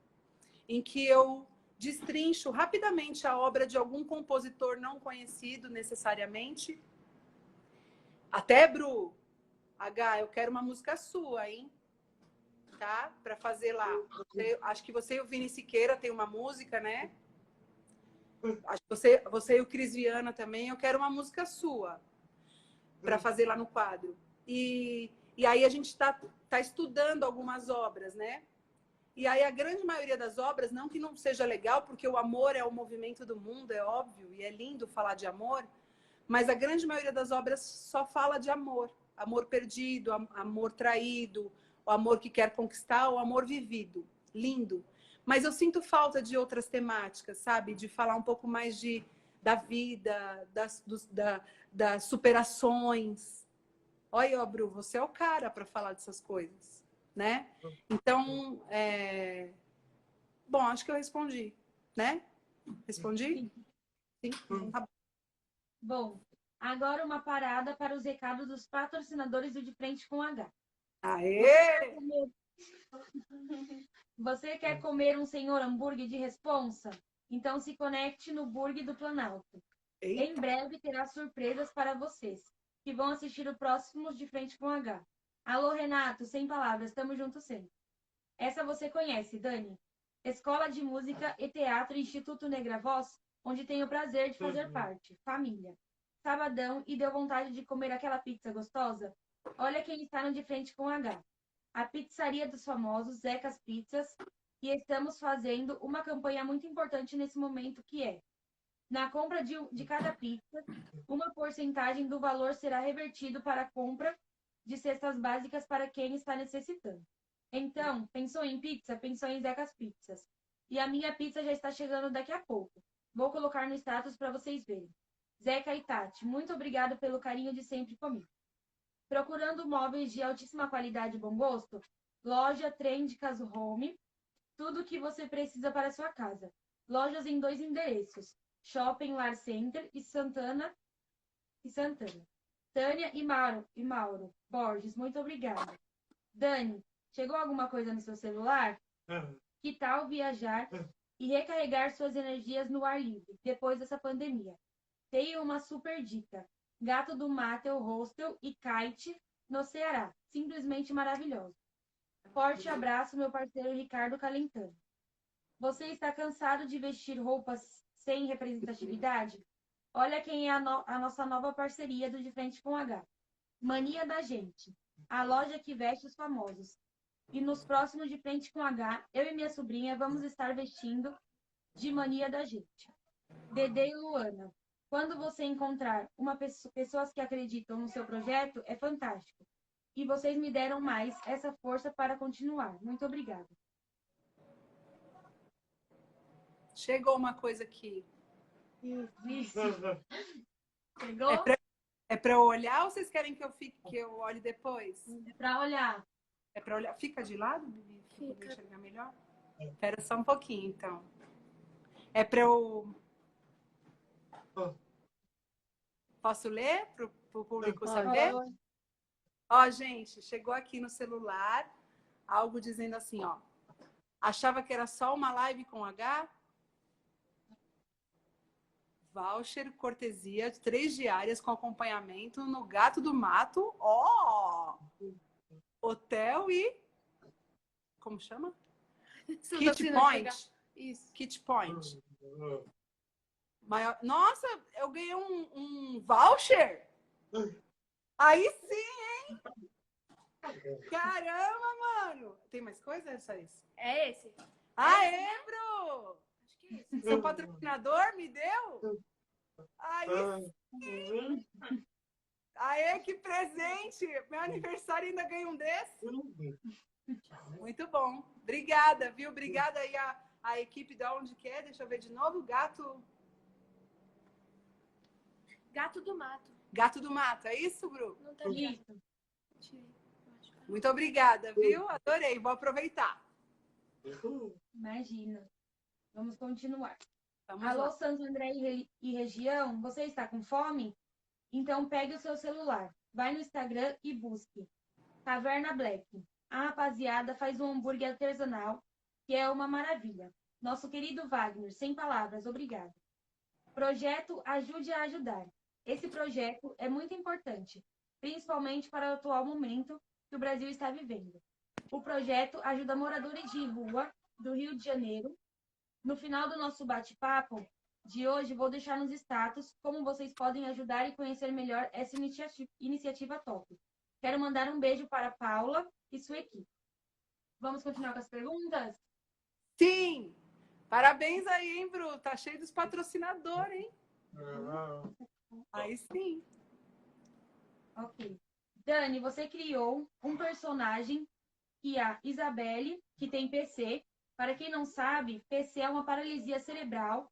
em que eu destrincho rapidamente a obra de algum compositor não conhecido necessariamente. Até, Bru, H, eu quero uma música sua, hein? Tá? Para fazer lá. Acho que você e o Vini Siqueira tem uma música, né? Acho que você e o Cris Viana também. Eu quero uma música sua para fazer lá no quadro. E aí a gente está estudando algumas obras, né? E aí a grande maioria das obras, não que não seja legal, porque o amor é o movimento do mundo, é óbvio, e é lindo falar de amor, mas a grande maioria das obras só fala de amor. Amor perdido, amor traído, o amor que quer conquistar, o amor vivido. Lindo. Mas eu sinto falta de outras temáticas, sabe? De falar um pouco mais da vida, das superações. Olha, ó, Bru, você é o cara para falar dessas coisas, né? Então, bom, acho que eu respondi, né? Respondi? Sim. Sim. Tá bom, agora uma parada para os recados dos patrocinadores do De Frente com H. Aê! Você quer comer um senhor hambúrguer de responsa? Então se conecte no Burger do Planalto. Eita. Em breve terá surpresas para vocês, que vão assistir o próximo De Frente com H. Alô, Renato, sem palavras, tamo junto sempre. Essa você conhece, Dani. Escola de Música e Teatro Instituto Negra Voz, onde tenho o prazer de fazer parte. Família. Sabadão e deu vontade de comer aquela pizza gostosa? Olha quem está no De Frente com H. A Pizzaria dos Famosos, Zecas Pizzas, e estamos fazendo uma campanha muito importante nesse momento, que é: na compra de cada pizza, uma porcentagem do valor será revertido para a compra de cestas básicas para quem está necessitando. Então, pensou em pizza? Pensou em Zecas Pizzas. E a minha pizza já está chegando daqui a pouco. Vou colocar no status para vocês verem. Zeca e Tati, muito obrigado pelo carinho de sempre comigo. Procurando móveis de altíssima qualidade e bom gosto? Loja Trend Caso Home. Tudo o que você precisa para a sua casa. Lojas em 2 endereços. Shopping Lar Center e Santana. Tânia e Mauro Borges, muito obrigada. Dani, chegou alguma coisa no seu celular? Que tal viajar e recarregar suas energias no ar livre, depois dessa pandemia? Tenho uma super dica. Gato do Matel Hostel e Kite no Ceará. Simplesmente maravilhoso. Forte abraço, meu parceiro Ricardo Calentano. Você está cansado de vestir roupas sem representatividade? Olha quem é a nossa nova parceria do De Frente com H. Mania da Gente. A loja que veste os famosos. E nos próximos De Frente com H, eu e minha sobrinha vamos estar vestindo de Mania da Gente. Dedê e Luana. Quando você encontrar pessoas que acreditam no seu projeto, é fantástico. E vocês me deram mais essa força para continuar. Muito obrigada. Chegou uma coisa aqui. Isso. Chegou? É para eu olhar ou vocês querem que eu olhe depois? É para olhar. É para olhar. Fica de lado, Bibi? Para eu poder enxergar melhor? Espera só um pouquinho, então. É para eu... Posso ler para o público saber? Ó, gente, chegou aqui no celular algo dizendo assim, ó. Achava que era só uma live com H? Voucher, cortesia, 3 diárias com acompanhamento no Gato do Mato. Ó! Hotel e... Como chama? Kit Point. Isso. Kit Point. Nossa, eu ganhei um voucher? Aí sim, hein? Caramba, mano! Tem mais coisa? É só isso? É esse. Aê, Bru! Acho que é esse. Seu patrocinador me deu? Aí sim! Aê, que presente! Meu aniversário ainda ganhei um desse? Muito bom. Obrigada, viu? Obrigada aí a equipe de onde que é. Deixa eu ver de novo. Gato do Mato. Gato do Mato, é isso, Bru? Não tá vendo? Isso. Muito obrigada, viu? Adorei. Vou aproveitar. Imagina. Vamos continuar. Vamos Alô, lá. Santo André e região, você está com fome? Então pegue o seu celular, vai no Instagram e busque Taverna Black. A rapaziada faz um hambúrguer artesanal, que é uma maravilha. Nosso querido Wagner, sem palavras, obrigado. Projeto Ajude a Ajudar. Esse projeto é muito importante, principalmente para o atual momento que o Brasil está vivendo. O projeto ajuda moradores de rua do Rio de Janeiro. No final do nosso bate-papo de hoje, vou deixar nos status como vocês podem ajudar e conhecer melhor essa iniciativa top. Quero mandar um beijo para a Paula e sua equipe. Vamos continuar com as perguntas? Sim! Parabéns aí, hein, Bru? Tá cheio dos patrocinadores, hein? Aí sim. Ok. Dani, você criou um personagem que é a Isabelle, que tem PC, Para quem não sabe, PC é uma paralisia cerebral,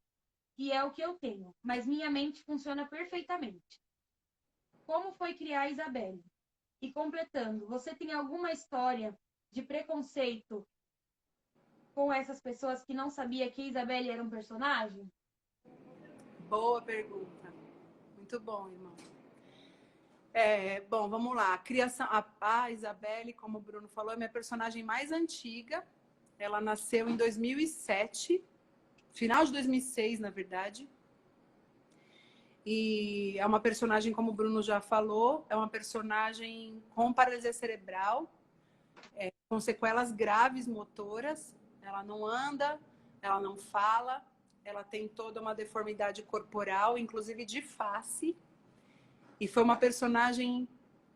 que é o que eu tenho, mas minha mente funciona perfeitamente. Como foi criar a Isabelle? E completando, você tem alguma história de preconceito com essas pessoas que não sabia que Isabelle era um personagem? Boa pergunta. Muito bom, irmão. Bom, vamos lá. A criação, a Isabelle, como o Bruno falou, é minha personagem mais antiga. Ela nasceu em 2007, final de 2006, na verdade. E é uma personagem, como o Bruno já falou, é uma personagem com paralisia cerebral, com sequelas graves motoras. Ela não anda, ela não fala, ela tem toda uma deformidade corporal, inclusive de face. E foi uma personagem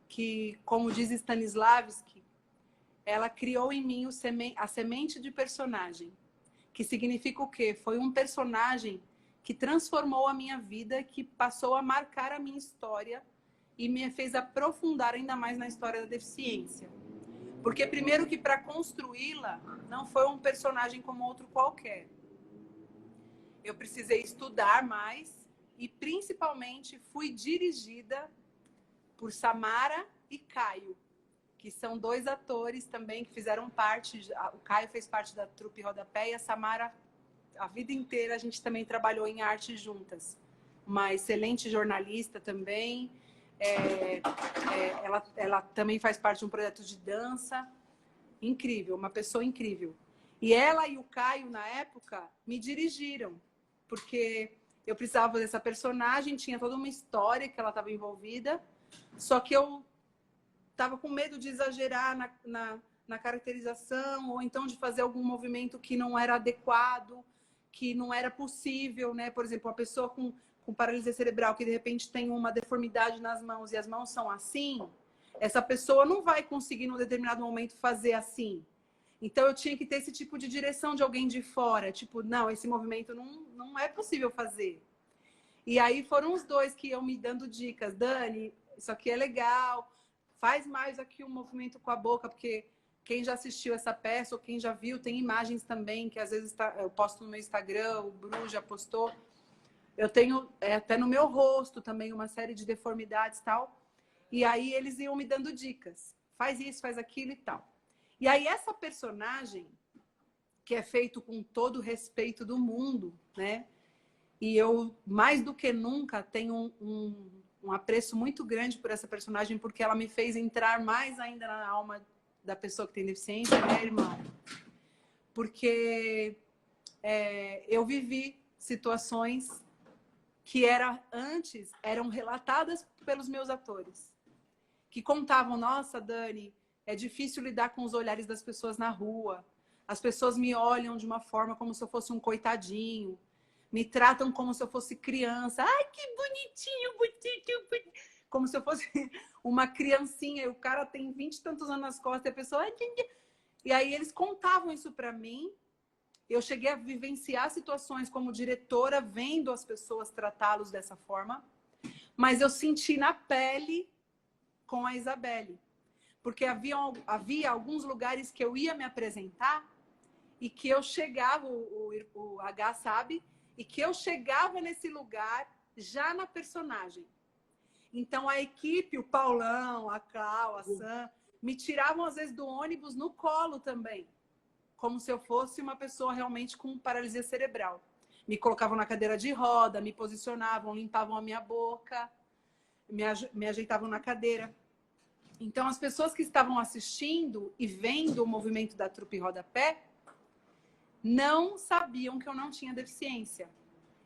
que, como diz Stanislavski, ela criou em mim a semente de personagem. Que significa o quê? Foi um personagem que transformou a minha vida, que passou a marcar a minha história e me fez aprofundar ainda mais na história da deficiência. Porque primeiro que para construí-la não foi um personagem como outro qualquer. Eu precisei estudar mais e principalmente fui dirigida por Samara e Caio, que são dois atores também que fizeram parte. O Caio fez parte da trupe Rodapé e a Samara, a vida inteira, a gente também trabalhou em arte juntas. Uma excelente jornalista também. Ela também faz parte de um projeto de dança. Incrível, uma pessoa incrível. E ela e o Caio, na época, me dirigiram, porque eu precisava dessa personagem, tinha toda uma história que ela estava envolvida, só que eu estava com medo de exagerar na caracterização, ou então de fazer algum movimento que não era adequado, que não era possível, né? Por exemplo, uma pessoa com paralisia cerebral que de repente tem uma deformidade nas mãos e as mãos são assim, essa pessoa não vai conseguir num determinado momento fazer assim. Então eu tinha que ter esse tipo de direção de alguém de fora, tipo, não, esse movimento não é possível fazer. E aí foram os dois que iam me dando dicas. Dani, isso aqui é legal, faz mais aqui um movimento com a boca, porque quem já assistiu essa peça ou quem já viu, tem imagens também, que às vezes eu posto no meu Instagram, o Bru já postou. Eu tenho até no meu rosto também uma série de deformidades e tal. E aí eles iam me dando dicas. Faz isso, faz aquilo e tal. E aí essa personagem, que é feito com todo o respeito do mundo, né? E eu, mais do que nunca, tenho um apreço muito grande por essa personagem, porque ela me fez entrar mais ainda na alma da pessoa que tem deficiência, né, irmão? Porque eu vivi situações que antes eram relatadas pelos meus atores, que contavam, nossa, Dani, é difícil lidar com os olhares das pessoas na rua, as pessoas me olham de uma forma como se eu fosse um coitadinho, me tratam como se eu fosse criança, ai, que bonitinho, bonitinho, como se eu fosse uma criancinha, e o cara tem 20 e tantos anos nas costas, e a pessoa... E aí eles contavam isso pra mim. Eu cheguei a vivenciar situações como diretora, vendo as pessoas tratá-los dessa forma, mas eu senti na pele com a Isabelle, porque havia alguns lugares que eu ia me apresentar e que eu chegava, o H sabe, e que eu chegava nesse lugar já na personagem. Então a equipe, o Paulão, a Clau, a Sam, me tiravam às vezes do ônibus no colo também, como se eu fosse uma pessoa realmente com paralisia cerebral. Me colocavam na cadeira de roda, me posicionavam, limpavam a minha boca, me ajeitavam na cadeira. Então, as pessoas que estavam assistindo e vendo o movimento da trupe Rodapé não sabiam que eu não tinha deficiência.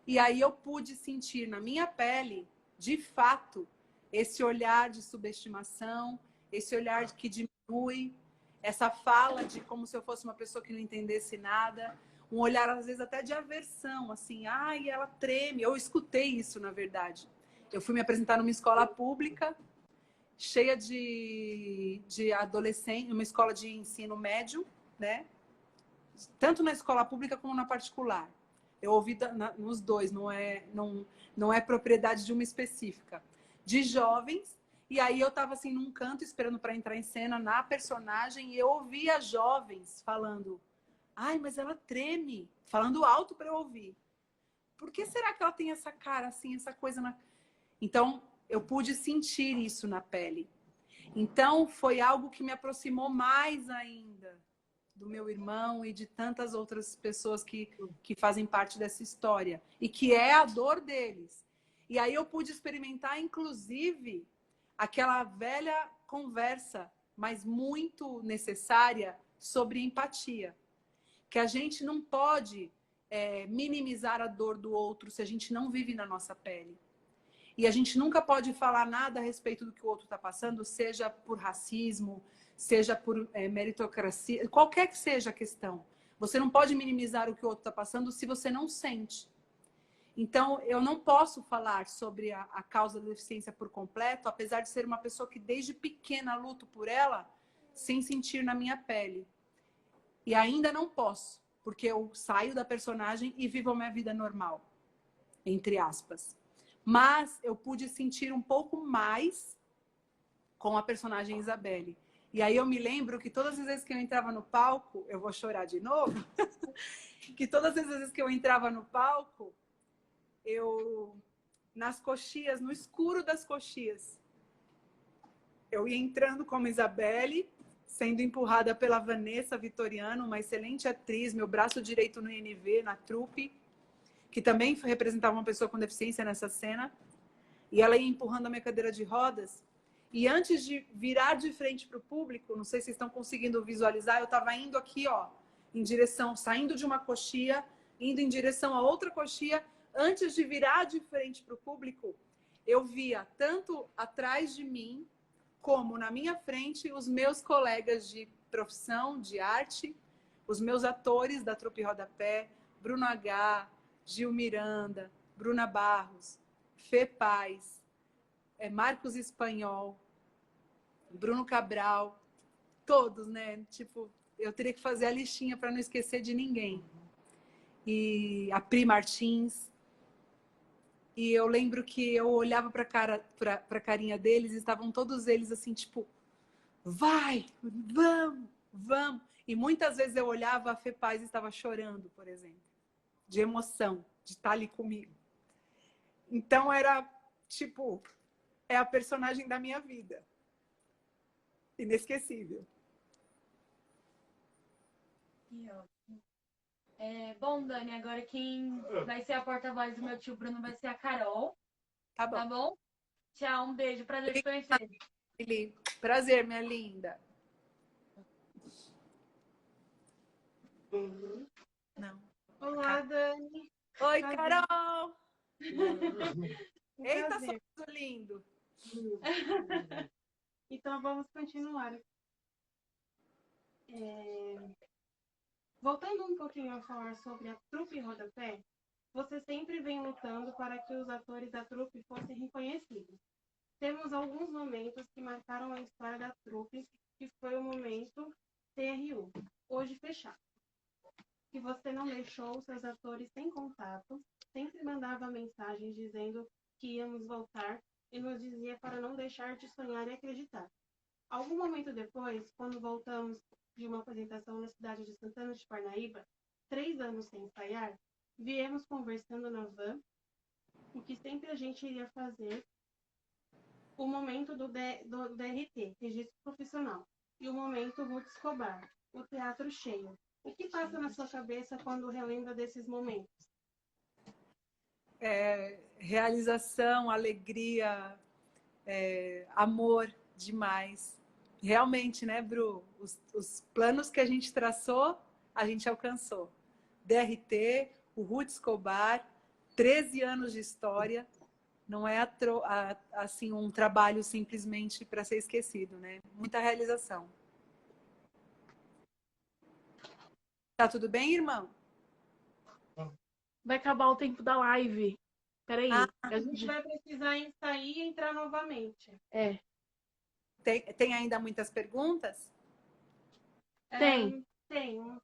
E aí eu pude sentir na minha pele, de fato, esse olhar de subestimação, esse olhar que diminui, essa fala de como se eu fosse uma pessoa que não entendesse nada, um olhar às vezes até de aversão, assim, ai, ela treme. Eu escutei isso, na verdade. Eu fui me apresentar numa escola pública, cheia de adolescentes, uma escola de ensino médio, né? Tanto na escola pública como na particular. Eu ouvi nos dois, não é propriedade de uma específica. De jovens. E aí eu estava assim num canto esperando para entrar em cena na personagem e eu ouvia jovens falando: Ai, mas ela treme. Falando alto para eu ouvir. Por que será que ela tem essa cara assim, essa coisa na... Então, eu pude sentir isso na pele. Então, foi algo que me aproximou mais ainda do meu irmão e de tantas outras pessoas que fazem parte dessa história. E que é a dor deles. E aí eu pude experimentar, inclusive, aquela velha conversa, mas muito necessária, sobre empatia. Que a gente não pode minimizar a dor do outro se a gente não vive na nossa pele. E a gente nunca pode falar nada a respeito do que o outro está passando, seja por racismo, seja por meritocracia, qualquer que seja a questão. Você não pode minimizar o que o outro está passando se você não sente. Então, eu não posso falar sobre a causa da deficiência por completo, apesar de ser uma pessoa que desde pequena luto por ela, sem sentir na minha pele. E ainda não posso, porque eu saio da personagem e vivo a minha vida normal, entre aspas. Mas eu pude sentir um pouco mais com a personagem Isabelle. E aí eu me lembro que todas as vezes que eu entrava no palco, eu vou chorar de novo, que todas as vezes que eu entrava no palco, eu, nas coxias, no escuro das coxias, eu ia entrando como Isabelle, sendo empurrada pela Vanessa Vitoriano, uma excelente atriz, meu braço direito no INV, na trupe, que também representava uma pessoa com deficiência nessa cena, e ela ia empurrando a minha cadeira de rodas, e antes de virar de frente para o público, não sei se vocês estão conseguindo visualizar, eu estava indo aqui, ó, em direção, saindo de uma coxia, indo em direção a outra coxia, antes de virar de frente para o público, eu via tanto atrás de mim, como na minha frente, os meus colegas de profissão, de arte, os meus atores da Trupe Rodapé, Bruno H., Gil Miranda, Bruna Barros, Fê Paz, Marcos Espanhol, Bruno Cabral, todos, né? Tipo, eu teria que fazer a listinha para não esquecer de ninguém. E a Pri Martins. E eu lembro que eu olhava para a carinha deles e estavam todos eles assim, tipo, vai, vamos, vamos. E muitas vezes eu olhava, a Fê Paz estava chorando, por exemplo, de emoção, de estar ali comigo. Então era, tipo, é a personagem da minha vida. Inesquecível. Que ótimo. Bom, Dani, agora quem vai ser a porta-voz do meu tio Bruno vai ser a Carol. Tá bom. Tá bom? Tchau, um beijo, prazer te conhecer. Prazer, minha linda. Não. Olá, Dani. Oi, Prazer. Carol! Eita, Prazer. sorriso lindo! Então, vamos continuar. Voltando um pouquinho a falar sobre a Trupe Rodapé, você sempre vem lutando para que os atores da trupe fossem reconhecidos. Temos alguns momentos que marcaram a história da trupe, que foi o momento TRU, hoje fechado. Que você não deixou seus atores sem contato, sempre mandava mensagens dizendo que íamos voltar e nos dizia para não deixar de sonhar e acreditar. Algum momento depois, quando voltamos de uma apresentação na cidade de Santana de Parnaíba, 3 anos sem ensaiar, viemos conversando na van o que sempre a gente iria fazer, o momento do DRT, Registro Profissional, e o momento Ruth Escobar, o teatro cheio. O que passa na sua cabeça quando relembra desses momentos? Realização, alegria, amor demais. Realmente, né, Bru? Os planos que a gente traçou, a gente alcançou. DRT, o Ruth Escobar, 13 anos de história. Não é assim um trabalho simplesmente para ser esquecido, né? Muita realização. Tá tudo bem, irmão? Vai acabar o tempo da live. Peraí. A gente vai precisar sair e entrar novamente. Tem ainda muitas perguntas? Tem. Tem.